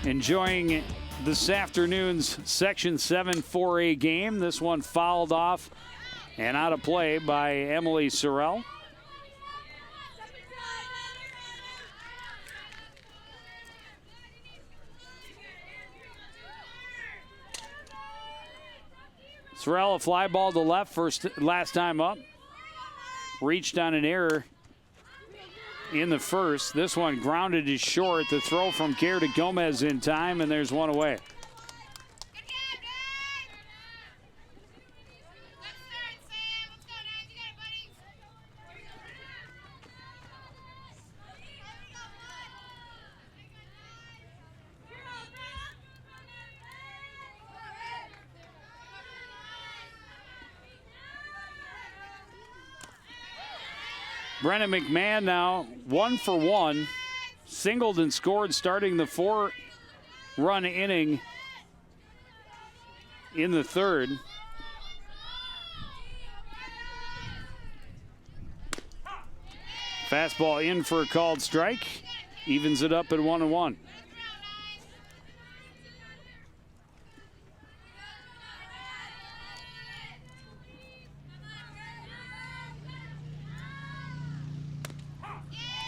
Enjoying this afternoon's Section 7 4A game. This one fouled off and out of play by Emily Sorrell. Sorrell, a fly ball to left last time up. Reached on an error in the first. This one grounded is short. The throw from Care to Gomez in time, and there's one away. Brennan McMahon now 1 for 1. Singled and scored starting the 4-run inning in the third. Fastball in for a called strike. Evens it up at 1-1.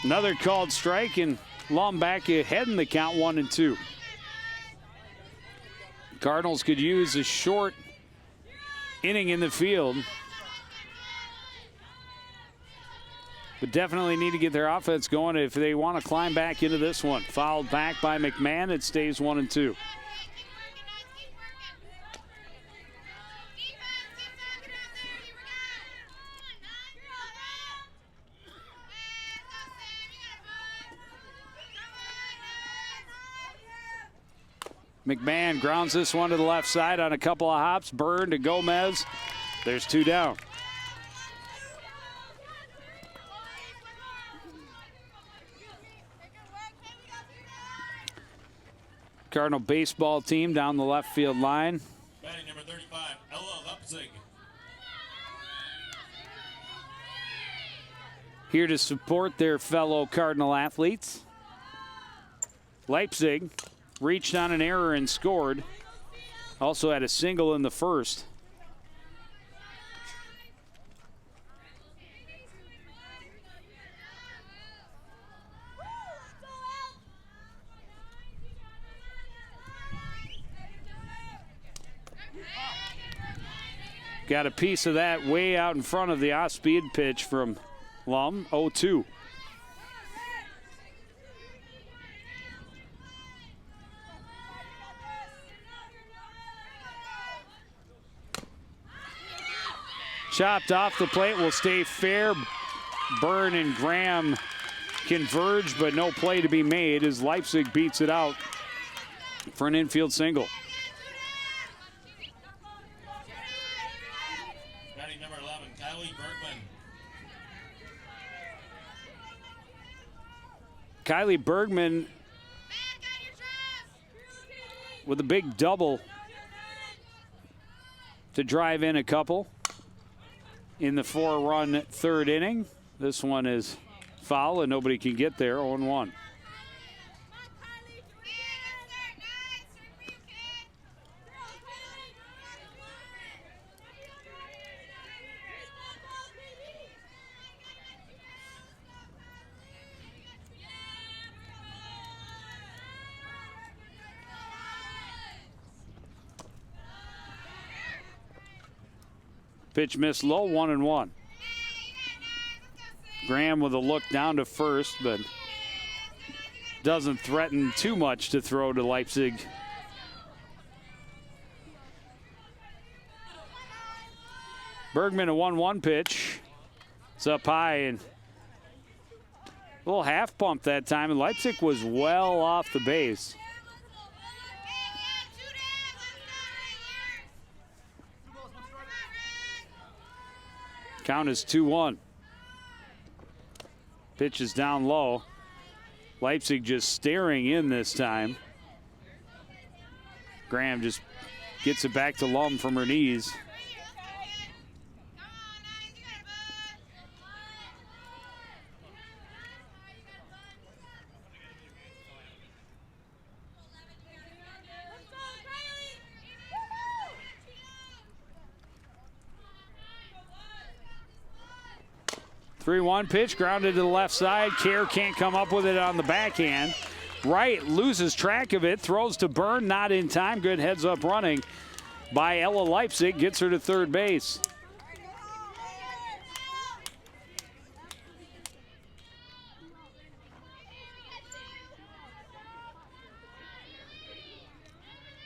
Another called strike, and Lombak ahead in the count 1-2. Cardinals could use a short inning in the field, but definitely need to get their offense going if they want to climb back into this one. Fouled back by McMahon. It stays 1-2. McMahon grounds this one to the left side on a couple of hops. Byrne to Gomez. There's 2 down. Cardinal baseball team down the left field line. Batting number 35, Ella Leipzig. Here to support their fellow Cardinal athletes. Leipzig reached on an error and scored. Also had a single in the first. Got a piece of that way out in front of the off-speed pitch from Lum, 0-2. Chopped off the plate, will stay fair. Byrne and Graham converge, but no play to be made as Leipzig beats it out for an infield single. Batting number 11, Kylie Bergman. Kylie Bergman with a big double to drive in a couple in the 4-run third inning. This one is foul and nobody can get there. 0-1. Pitch missed low, 1-1. Graham with a look down to first, but doesn't threaten too much to throw to Leipzig. Bergman, a 1-1 pitch. It's up high and a little half pump that time, and Leipzig was well off the base. Count is 2-1. Pitch is down low. Leipzig just staring in this time. Graham just gets it back to Lum from her knees. Three-one pitch, grounded to the left side. Kerr can't come up with it on the backhand. Wright loses track of it, throws to Byrne, not in time. Good heads-up running by Ella Leipzig, gets her to third base.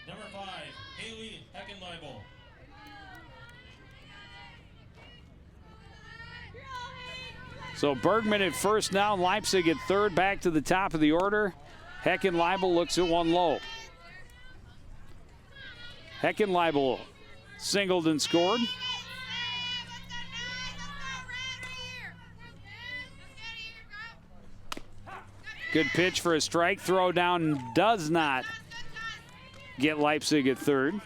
Number 5, Haley Heckenleibel. So Bergman at first now, Leipzig at third, back to the top of the order. Heckenleibel looks at one low. Heckenleibel singled and scored. Good pitch for a strike. Throw down does not get Leipzig at third.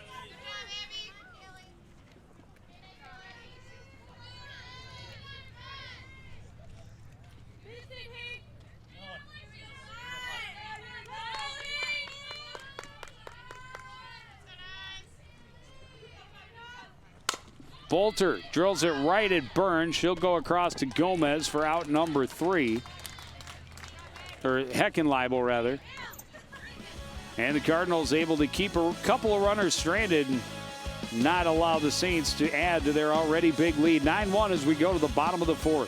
Bolter drills it right at Byrne. She'll go across to Gomez for out number 3. Or Heckenleibel, rather. And the Cardinals able to keep a couple of runners stranded and not allow the Saints to add to their already big lead. 9-1 as we go to the bottom of the 4th.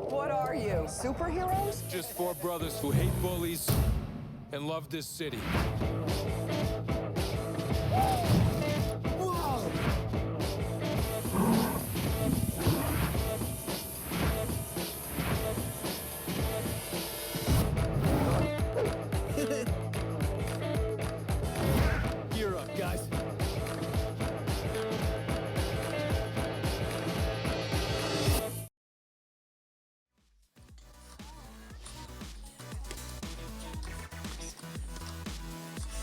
What are you, superheroes? Just 4 brothers who hate bullies and love this city. Gear up, guys.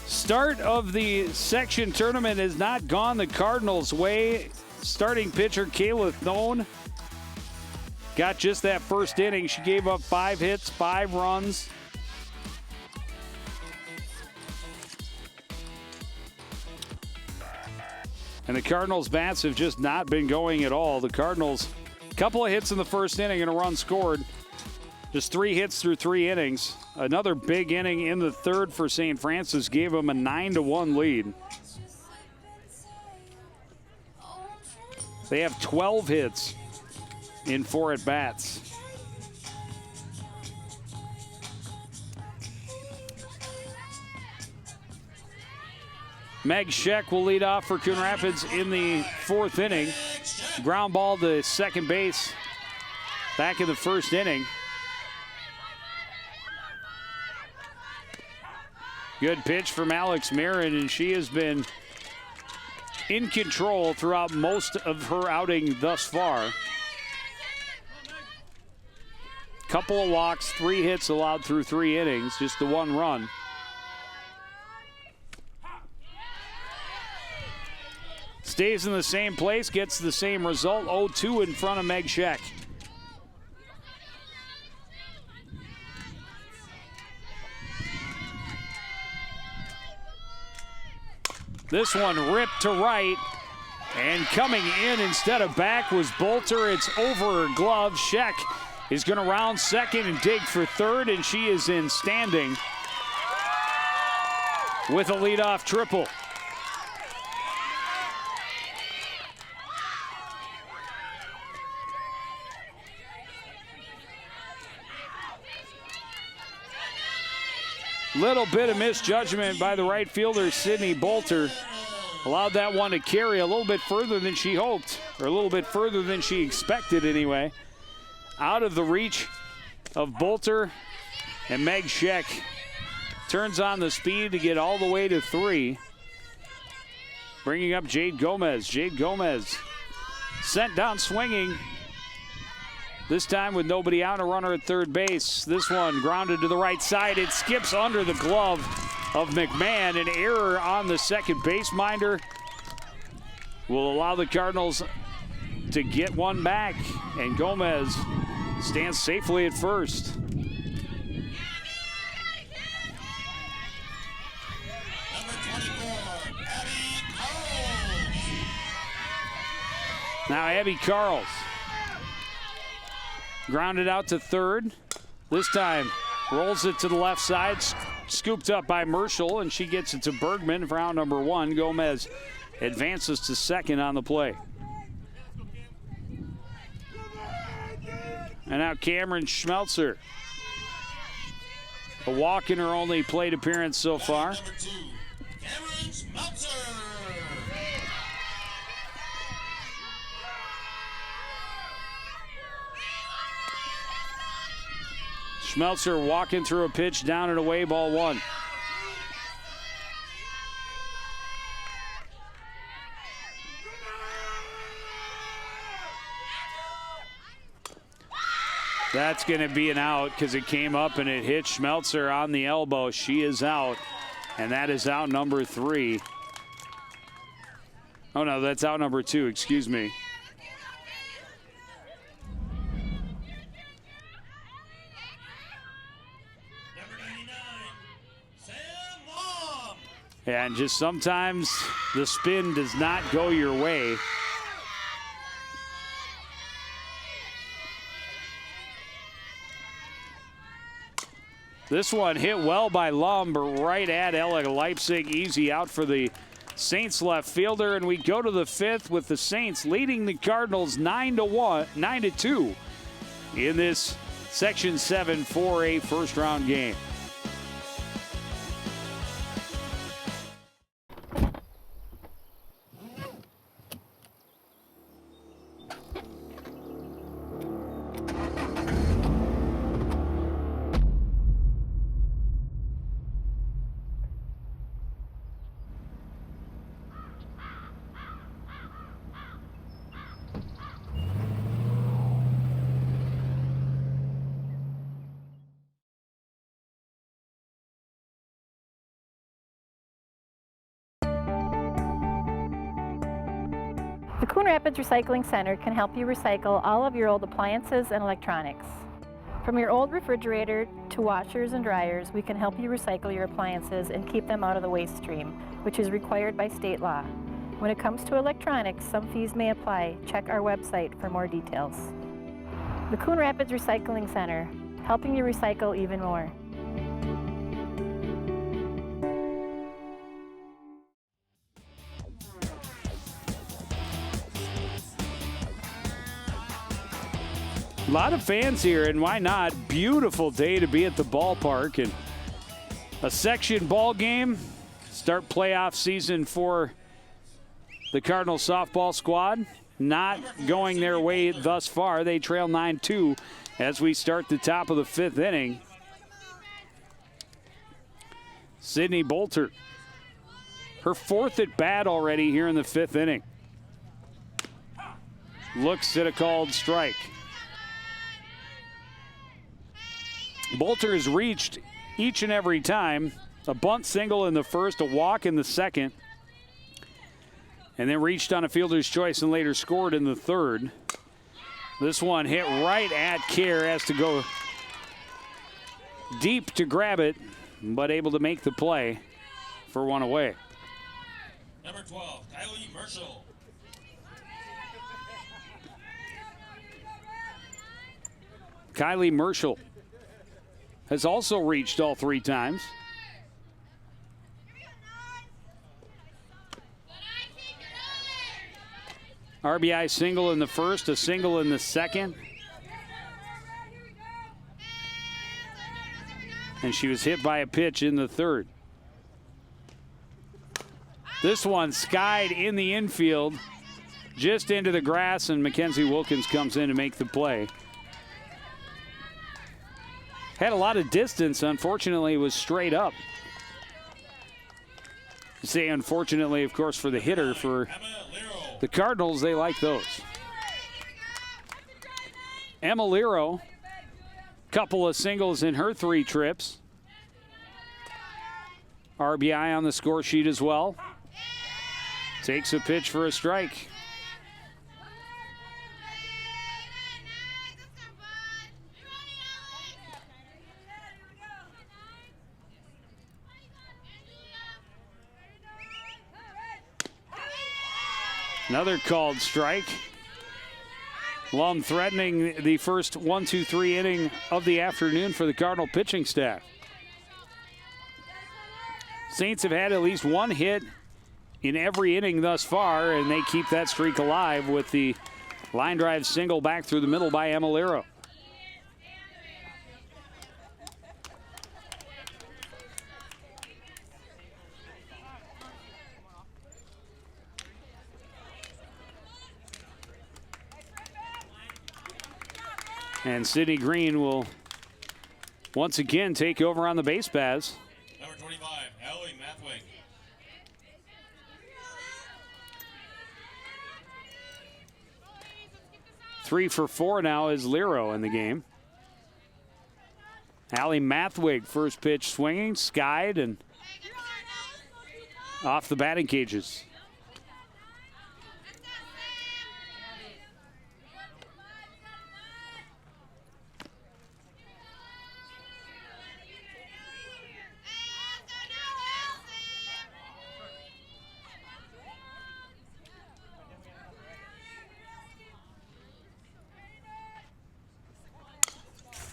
Start of the section tournament has not gone the Cardinals' way. Starting pitcher Kayla Thone got just that first inning. She gave up 5 hits, 5 runs. And the Cardinals' bats have just not been going at all. The Cardinals, a couple of hits in the first inning and a run scored. Just 3 hits through 3 innings. Another big inning in the third for St. Francis gave them a 9-1 lead. They have 12 hits in 4 at-bats. Meg Scheck will lead off for Coon Rapids in the 4th inning. Ground ball to second base back in the 1st inning. Good pitch from Alex Marin, and she has been in control throughout most of her outing thus far. Couple of walks, 3 hits allowed through 3 innings, just the 1 run. Stays in the same place, gets the same result, 0-2 in front of Meg Scheck. This one ripped to right, and coming in instead of back was Bolter. It's over her glove. Scheck is going to round second and dig for third, and she is in standing with a leadoff triple. Little bit of misjudgment by the right fielder, Sydney Bolter. Allowed that one to carry a little bit further than she hoped, or a little bit further than she expected anyway. Out of the reach of Bolter, and Meg Scheck turns on the speed to get all the way to 3. Bringing up Jade Gomez. Jade Gomez sent down swinging. This time with nobody out, a runner at third base. This one grounded to the right side. It skips under the glove of McMahon. An error on the second base minder will allow the Cardinals to get one back. And Gomez stands safely at first. Now Abby Carls. Grounded out to third. This time rolls it to the left side. Scooped up by Merschel, and she gets it to Bergman for out number 1. Gomez advances to second on the play. And now Cameron Schmelzer. A walk in her only plate appearance so far. Cameron Schmelzer. Schmelzer walking through a pitch, down and away, ball 1. That's going to be an out because it came up and it hit Schmelzer on the elbow. She is out, and that is out number 3. Oh, no, that's out number 2, excuse me. And just sometimes the spin does not go your way. This one hit well by Lum, but right at Ella Leipzig. Easy out for the Saints left fielder. And we go to the 5th with the Saints leading the Cardinals 9-2 in this Section 7 4A first round game. The Coon Rapids Recycling Center can help you recycle all of your old appliances and electronics. From your old refrigerator to washers and dryers, we can help you recycle your appliances and keep them out of the waste stream, which is required by state law. When it comes to electronics, some fees may apply. Check our website for more details. The Coon Rapids Recycling Center, helping you recycle even more. A lot of fans here, and why not? Beautiful day to be at the ballpark, and a section ball game start playoff season for the Cardinal softball squad. Not going their way thus far. They trail 9-2 as we start the top of the 5th inning. Sydney Bolter, her 4th at bat already here in the 5th inning. Looks at a called strike. Bolter has reached each and every time. A bunt single in the first, a walk in the second, and then reached on a fielder's choice and later scored in the third. This one hit right at Kerr, has to go deep to grab it, but able to make the play for one away. Number 12, Kylie Marshall. Kylie Marshall has also reached all 3 times. RBI single in the first, a single in the second. And she was hit by a pitch in the third. This one skied in the infield, just into the grass, and Mackenzie Wilkins comes in to make the play. Had a lot of distance, unfortunately it was straight up. I say unfortunately, of course, for the hitter. For the Cardinals, they like those. Emma Lero, couple of singles in her 3 trips. RBI on the score sheet as well. Takes a pitch for a strike. Another called strike. Lum threatening the first 1-2-3 inning of the afternoon for the Cardinal pitching staff. Saints have had at least 1 hit in every inning thus far, and they keep that streak alive with the line drive single back through the middle by Emma Lero. And Sydney Green will once again take over on the base paths. Number 25, Ellie Mathwing. Three for 4 now is Lero in the game. Allie Mathwig, first pitch swinging, skied, and off the batting cages.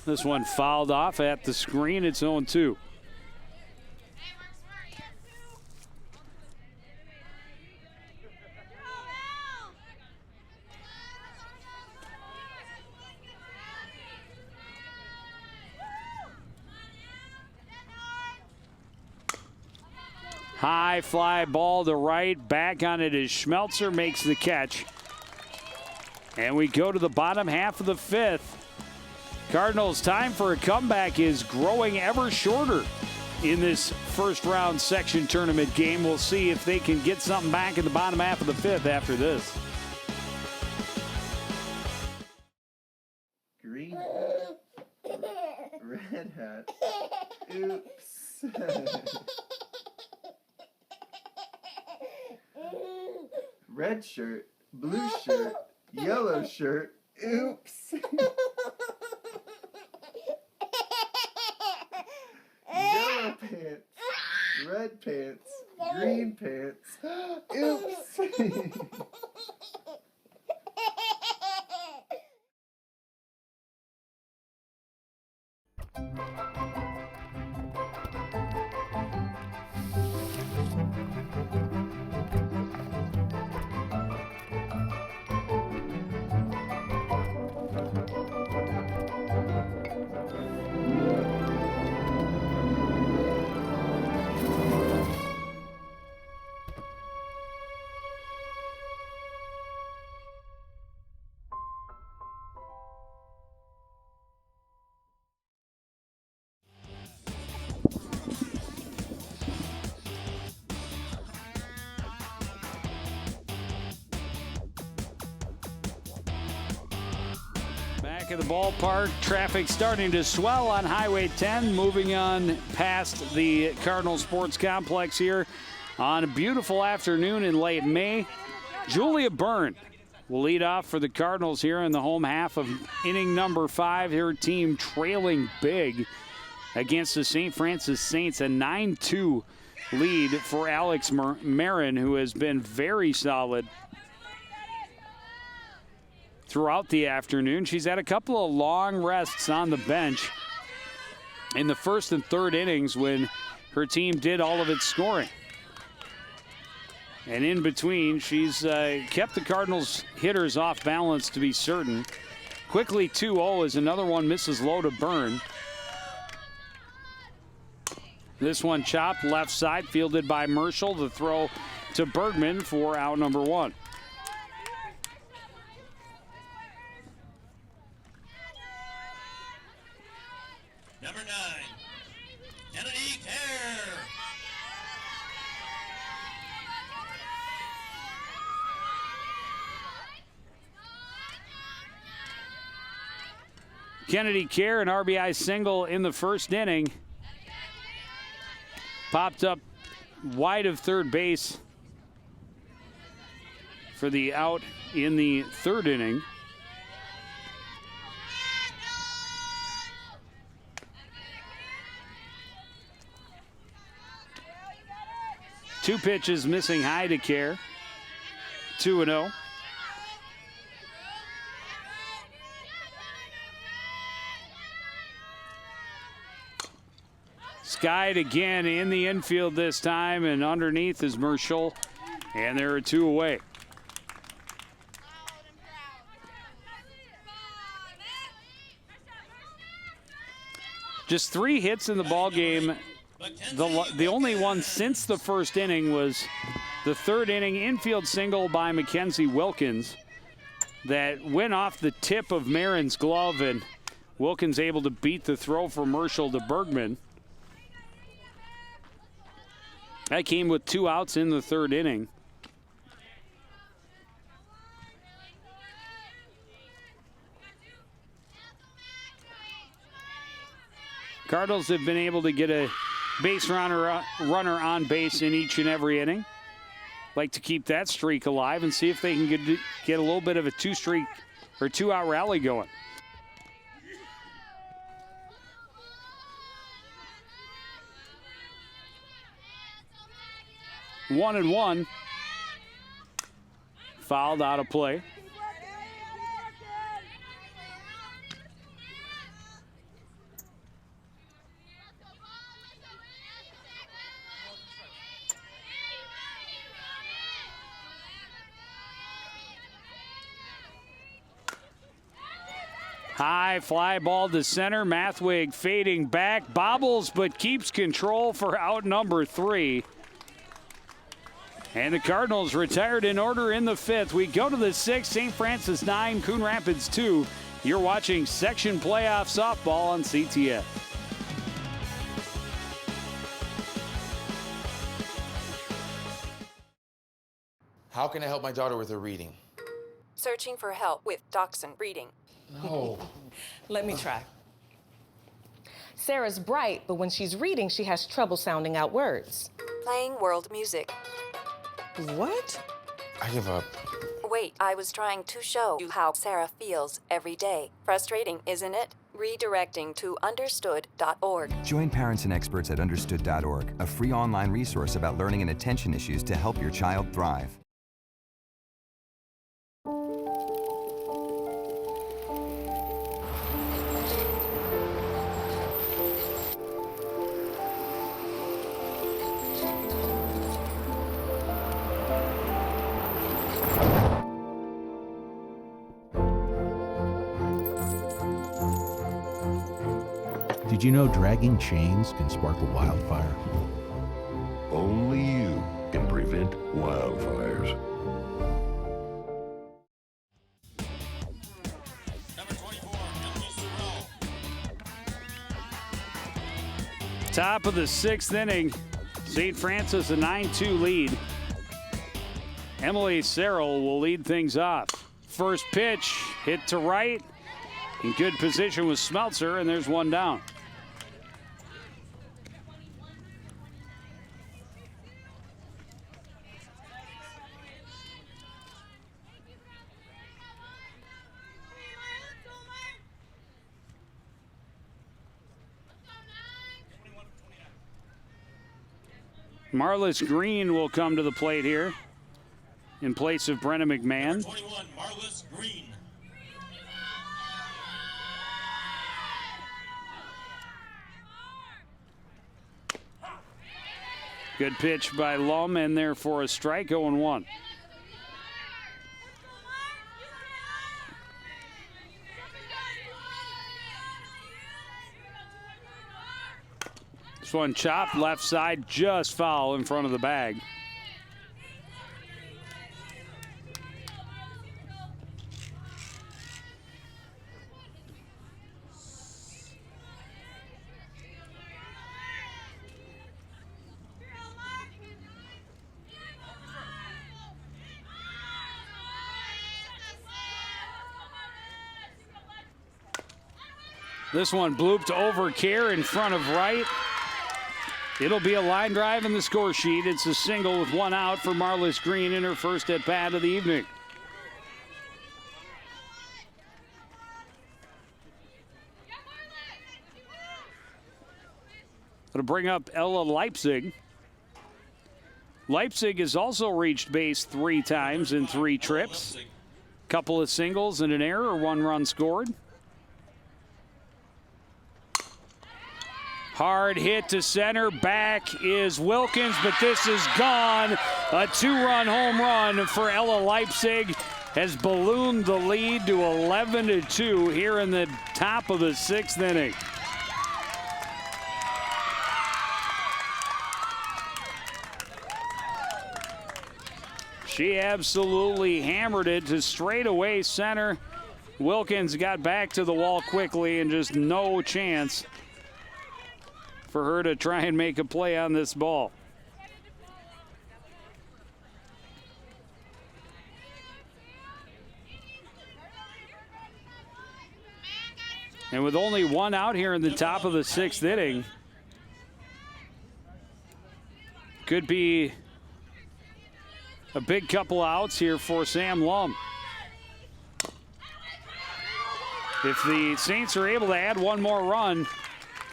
This one fouled off at the screen. It's 0-2. High fly ball to right. Back on it is Schmelzer, makes the catch. And we go to the bottom half of the 5th. Cardinals' time for a comeback is growing ever shorter in this first round section tournament game. We'll see if they can get something back in the bottom half of the 5th after this. Green hat, red hat, oops. Red shirt, blue shirt, yellow shirt, oops. Yellow pants, red pants, green pants, oops. at the ballpark. Traffic starting to swell on Highway 10, moving on past the Cardinal Sports Complex here on a beautiful afternoon in late May. Julia Byrne will lead off for the Cardinals here in the home half of inning number 5. Her team trailing big against the St. Francis Saints, a 9-2 lead for Alex Marin, who has been very solid throughout the afternoon. She's had a couple of long rests on the bench in the first and third innings when her team did all of its scoring. And in between, she's kept the Cardinals hitters off balance, to be certain. Quickly 2-0 as another one misses low to Byrne. This one chopped left side, fielded by Merschel. The throw to Bergman for out number 1. Number 9, Kennedy Kerr. Kennedy Kerr, an RBI single in the first inning. Popped up wide of third base for the out in the third inning. Two pitches missing high to Kerr. 2-0. Skied again in the infield this time, and underneath is Merschel, and there are 2 away. Just 3 hits in the ball game. The only one since the first inning was the third inning infield single by Mackenzie Wilkins that went off the tip of Marin's glove, and Wilkins able to beat the throw for Merschel to Bergman. That came with 2 outs in the third inning. Cardinals have been able to get a base runner on base in each and every inning. Like to keep that streak alive and see if they can get a little bit of a 2-out rally going. 1-1. Fouled out of play. High fly ball to center. Mathwig fading back, bobbles but keeps control for out number 3. And the Cardinals retired in order in the 5th. We go to the 6th, St. Francis 9, Coon Rapids 2. You're watching section playoff softball on CTN. How can I help my daughter with her reading? Searching for help with Dachshund reading. No. Let me try. Sarah's bright, but when she's reading, she has trouble sounding out words. Playing world music. What? I give up. Wait, I was trying to show you how Sarah feels every day. Frustrating, isn't it? Redirecting to understood.org. Join parents and experts at understood.org, a free online resource about learning and attention issues to help your child thrive. Did you know dragging chains can spark a wildfire? Only you can prevent wildfires. Top of the 6th inning, St. Francis a 9-2 lead. Emily Serrell will lead things off. First pitch hit to right, In good position with Smeltzer, and there's one down. Marlis Green will come to the plate here in place of Brenna McMahon. 21, Marlis Green. Good pitch by Lum, and there for a strike, 0-1. This one chopped left side, just foul in front of the bag. This one blooped over Kerr in front of right. It'll be a line drive in the score sheet. It's a single with one out for Marlis Green in her first at bat of the evening. It'll bring up Ella Leipzig. Leipzig has also reached base 3 times in 3 trips. Couple of singles and an error, 1 run scored. Hard hit to center. Back is Wilkins, but this is gone. A 2-run home run for Ella Leipzig has ballooned the lead to 11-2 here in the top of the 6th inning. She absolutely hammered it to straightaway center. Wilkins got back to the wall quickly, and just no chance for her to try and make a play on this ball. And with only 1 out here in the top of the 6th inning, could be a big couple outs here for Sam Lum. If the Saints are able to add 1 more run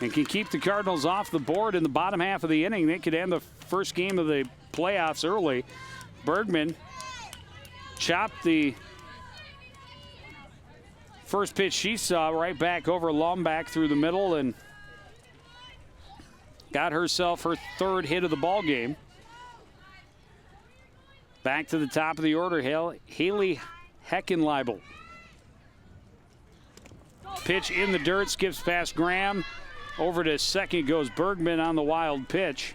and can keep the Cardinals off the board in the bottom half of the inning, they could end the first game of the playoffs early. Bergman chopped the first pitch she saw right back over Lum, back through the middle, and got herself her 3rd hit of the ball game. Back to the top of the order, Haley Heckenleibel. Pitch in the dirt, skips past Graham. Over to second goes Bergman on the wild pitch.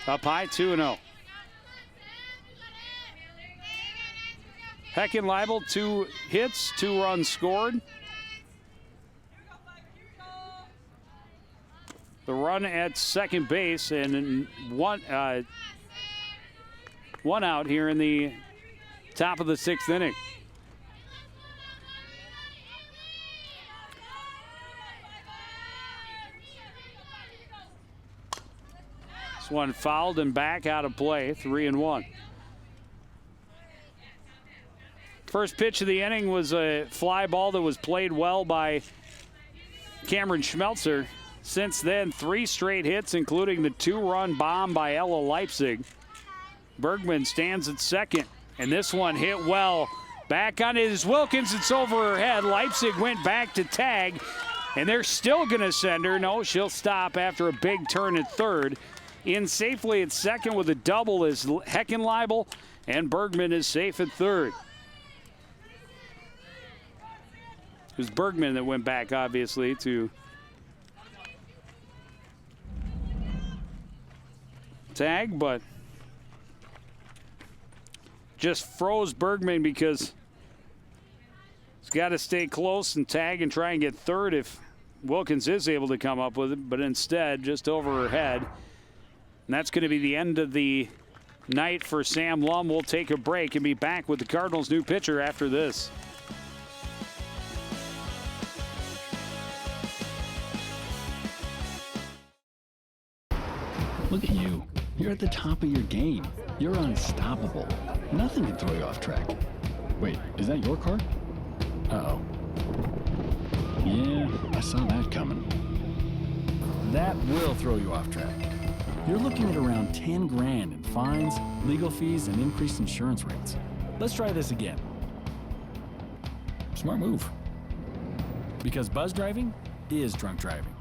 Up high, 2-0. Heckenleibel, 2 hits, 2 runs scored. The run at second base, and one out here in the top of the 6th inning. This one fouled and back out of play, 3-1. First pitch of the inning was a fly ball that was played well by Cameron Schmeltzer. Since then, 3 straight hits, including the 2-run bomb by Ella Leipzig. Bergman stands at second, and this one hit well. Back on it is Wilkins. It's over her head. Leipzig went back to tag, and they're still going to send her. No, she'll stop after a big turn at third. In safely at second with a double is Heckenleibel, and Bergman is safe at third. It was Bergman that went back, obviously, to tag, but just froze Bergman because he's got to stay close and tag and try and get third if Wilkins is able to come up with it, but instead just over her head. And that's going to be the end of the night for Sam Lum. We'll take a break and be back with the Cardinals' new pitcher after this. Look at you. You're at the top of your game. You're unstoppable. Nothing can throw you off track. Wait, is that your car? Uh-oh. Yeah, I saw that coming. That will throw you off track. You're looking at around 10 grand in fines, legal fees, and increased insurance rates. Let's try this again. Smart move. Because buzz driving is drunk driving.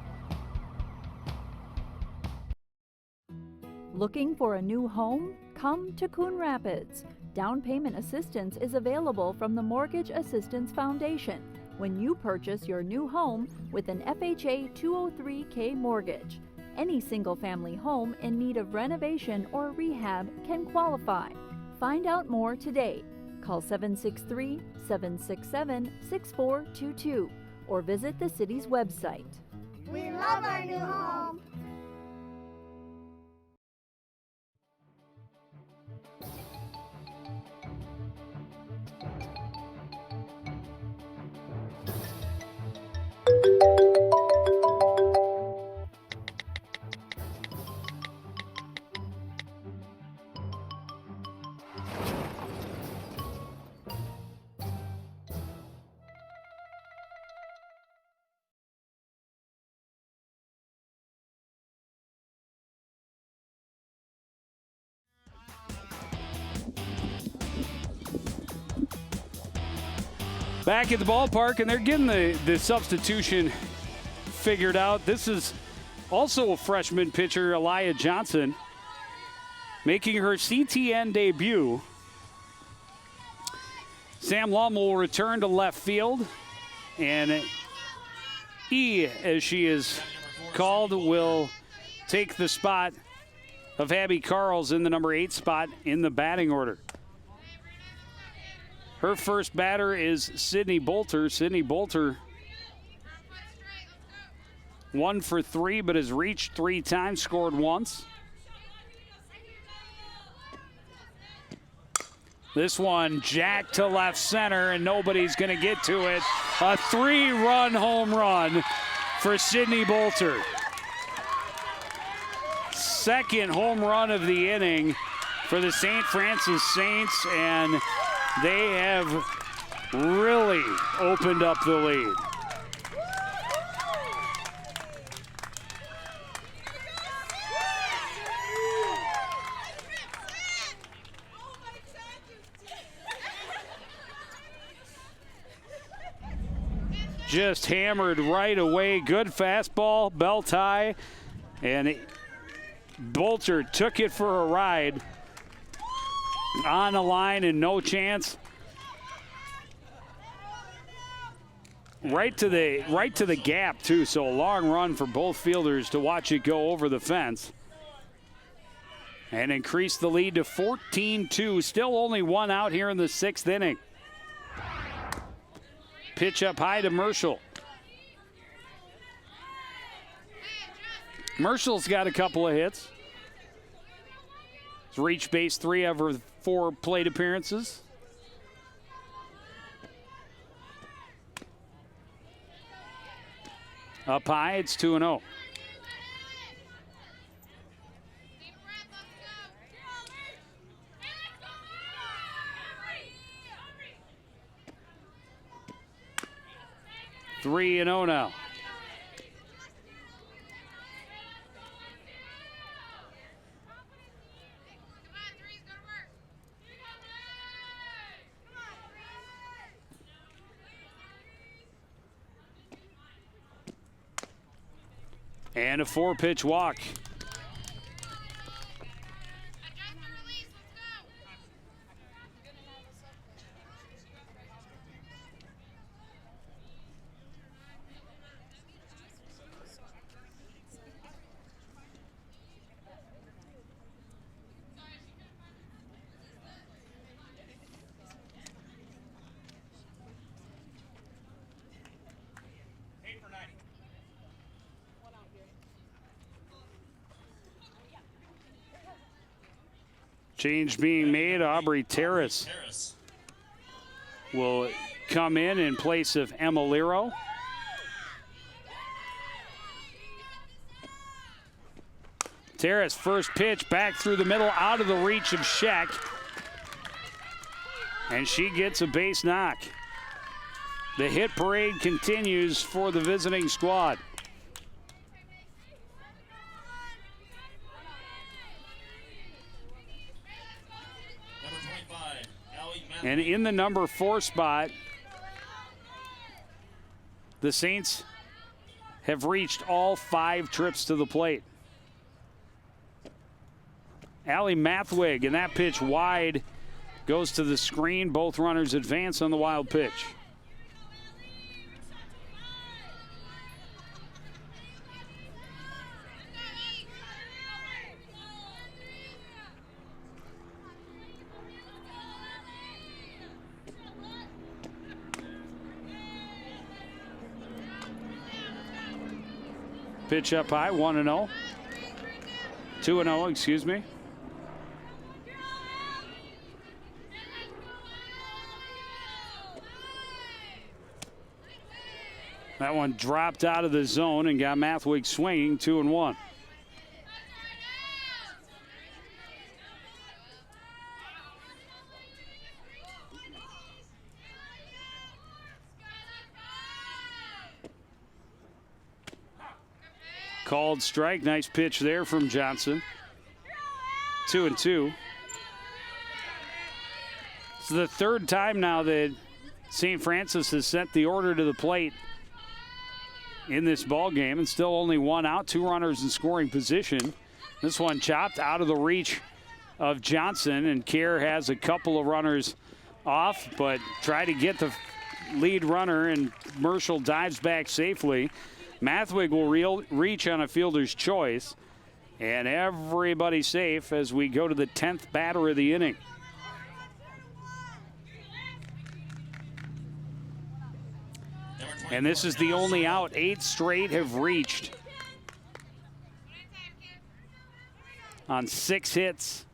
Looking for a new home? Come to Coon Rapids. Down payment assistance is available from the Mortgage Assistance Foundation when you purchase your new home with an FHA 203K mortgage. Any single-family home in need of renovation or rehab can qualify. Find out more today. Call 763-767-6422 or visit the city's website. We love our new home. Back at the ballpark, and they're getting the substitution figured out. This is also a freshman pitcher, Elia Johnson, making her CTN debut. Sam Lum will return to left field, and E, as she is called, will take the spot of Abby Carls in the number 8 spot in the batting order. Her first batter is Sydney Bolter. Sydney Bolter 1 for 3, but has reached 3 times, scored once. This one jacked to left center, and nobody's going to get to it. A 3-run home run for Sydney Bolter. Second home run of the inning for the St. Francis Saints, and they have really opened up the lead. Just hammered right away. Good fastball, belt high, and Bolter took it for a ride. On the line and no chance. Right to the gap too, so a long run for both fielders to watch it go over the fence. And increase the lead to 14-2. Still only 1 out here in the 6th inning. Pitch up high to Merschel. Merschel's got a couple of hits. He's reached base 3 of her 4 plate appearances. Up high, it's 2-0. Three and 0 now. And a 4-pitch walk. Change being made. Aubrey Terrace will come in place of Emma Lero. Terrace, first pitch, back through the middle, out of the reach of Scheck. And she gets a base knock. The hit parade continues for the visiting squad. And in the number 4 spot, the Saints have reached all 5 trips to the plate. Allie Mathwig, and that pitch wide goes to the screen. Both runners advance on the wild pitch. Pitch up high, 1-0. 2-0, excuse me. That one dropped out of the zone and got Mathwig swinging, 2-1. Called strike. Nice pitch there from Johnson. 2-2. It's the third time now that St. Francis has sent the order to the plate in this ball game, and still only 1 out, 2 runners in scoring position. This one chopped out of the reach of Johnson, and Kerr has a couple of runners off, but try to get the lead runner, and Marshall dives back safely. Mathwig will reach on a fielder's choice, and everybody safe as we go to the 10th batter of the inning. And this is the only out. 8 straight have reached on 6 hits.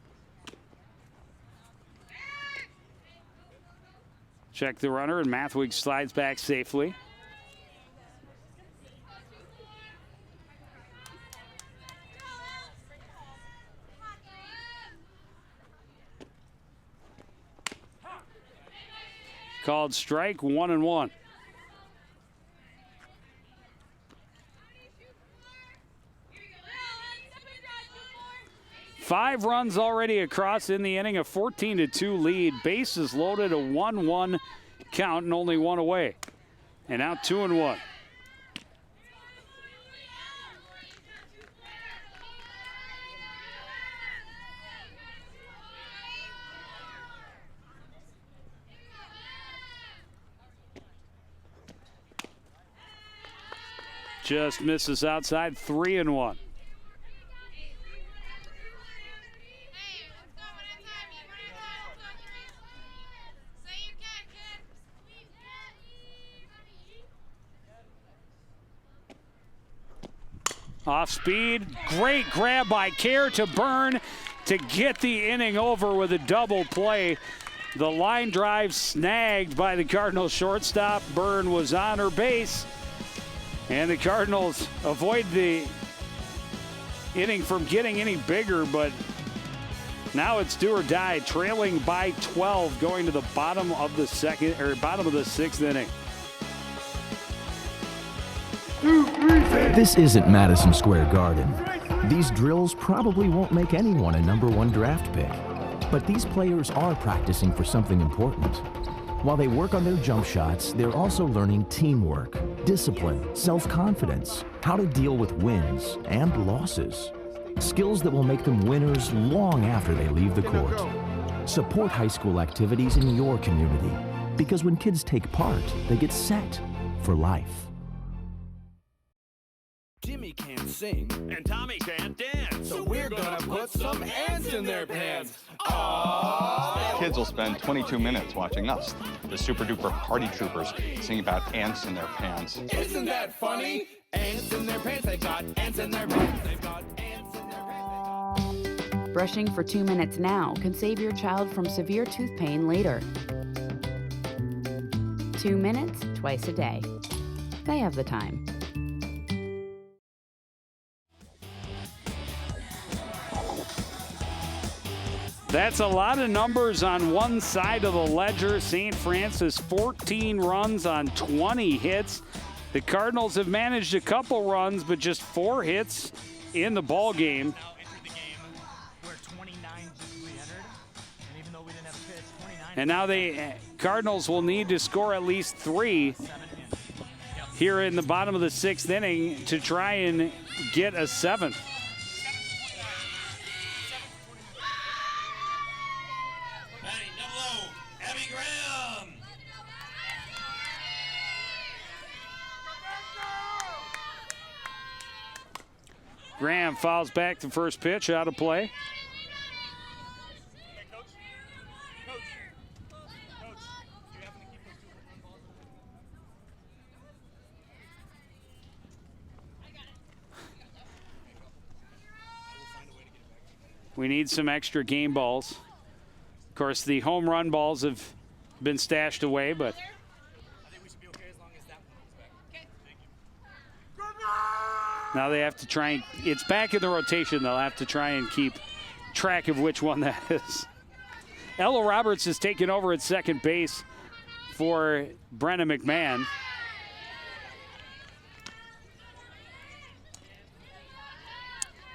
Check the runner, and Mathwig slides back safely. Called strike, 1-1. Five runs already across in the inning, a 14-2 lead. Bases loaded, a 1-1 count, and only 1 away. And now 2-1. Just misses outside, 3-1. Off speed, great grab by Kerr to Byrne to get the inning over with a double play. The line drive snagged by the Cardinals shortstop. Byrne was on her base, and the Cardinals avoid the inning from getting any bigger, but now it's do or die, trailing by 12 going to the bottom of the 6th inning. This isn't Madison Square Garden. These drills probably won't make anyone a #1 draft pick. But these players are practicing for something important. While they work on their jump shots, they're also learning teamwork, discipline, self-confidence, how to deal with wins and losses. Skills that will make them winners long after they leave the court. Support high school activities in your community, because when kids take part, they get set for life. Jimmy can't sing, and Tommy can't dance, so we're gonna put some ants in their pants. Aww. Kids will spend 22 minutes watching us, the super duper party troopers, sing about ants in their pants. Isn't that funny? Ants in their pants, they've got ants in their pants, they've got ants in their pants, they've got... Brushing for 2 minutes now can save your child from severe tooth pain later. 2 minutes, twice a day. They have the time. That's a lot of numbers on one side of the ledger. St. Francis 14 runs on 20 hits. The Cardinals have managed a couple runs, but just 4 hits in the ball game. And now the Cardinals will need to score at least 3 here in the bottom of the 6th inning to try and get a 7th. Graham fouls back the first pitch, out of play. We need some extra game balls. Of course, the home run balls have been stashed away, but now they have to try and, it's back in the rotation. They'll have to try and keep track of which one that is. Ella Roberts has taken over at second base for Brenna McMahon.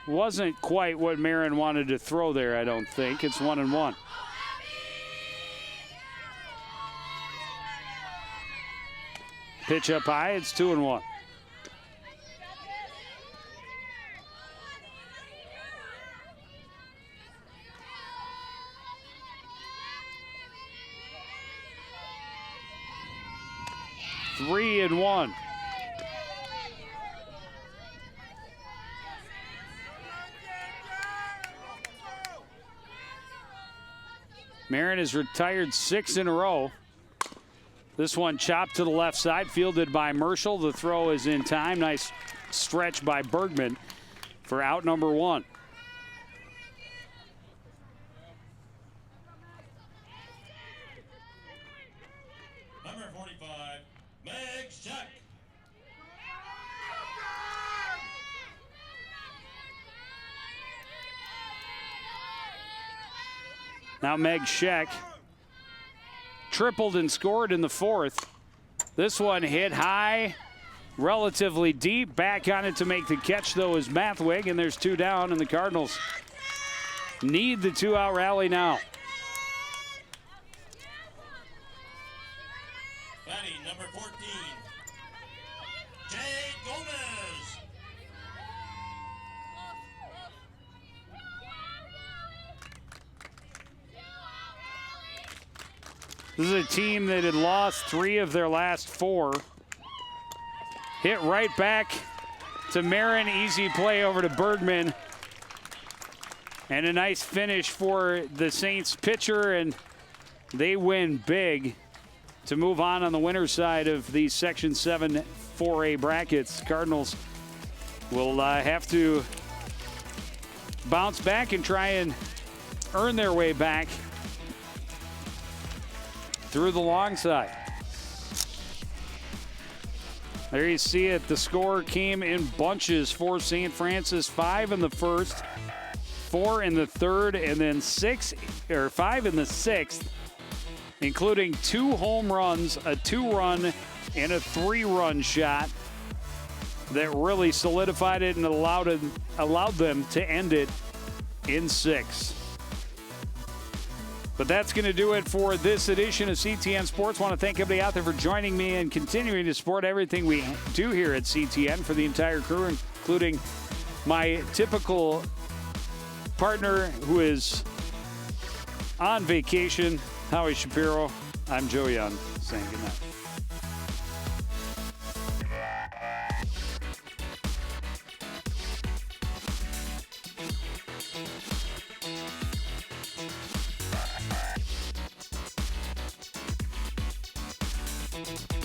Wasn't quite what Marin wanted to throw there, I don't think. It's 1-1. Pitch up high, it's 2-1. Three and one. Marin has retired 6 in a row. This one chopped to the left side, fielded by Marshall. The throw is in time. Nice stretch by Bergman for out number 1. Number 45, Meg Scheck. Now Meg Scheck tripled and scored in the 4th. This one hit high, relatively deep. Back on it to make the catch, though, is Mathwig, and there's 2 down, and the Cardinals need the 2-out rally now. Batting number 14, Jade Gomez. This is a team that had lost 3 of their last 4. Hit right back to Marin. Easy play over to Bergman. And a nice finish for the Saints pitcher, and they win big to move on the winner's side of the Section 7 4A brackets. Cardinals will have to bounce back and try and earn their way back through the long side. There you see it. The score came in bunches for St. Francis. 5 in the first, 4 in the third, and then 5 in the 6th, including 2 home runs, a 2-run, and a 3-run shot that really solidified it and allowed them to end it in 6. But that's going to do it for this edition of CTN Sports. I want to thank everybody out there for joining me and continuing to support everything we do here at CTN for the entire crew, including my typical partner who is on vacation, Howie Shapiro. I'm Joe Young saying goodnight. Thank you.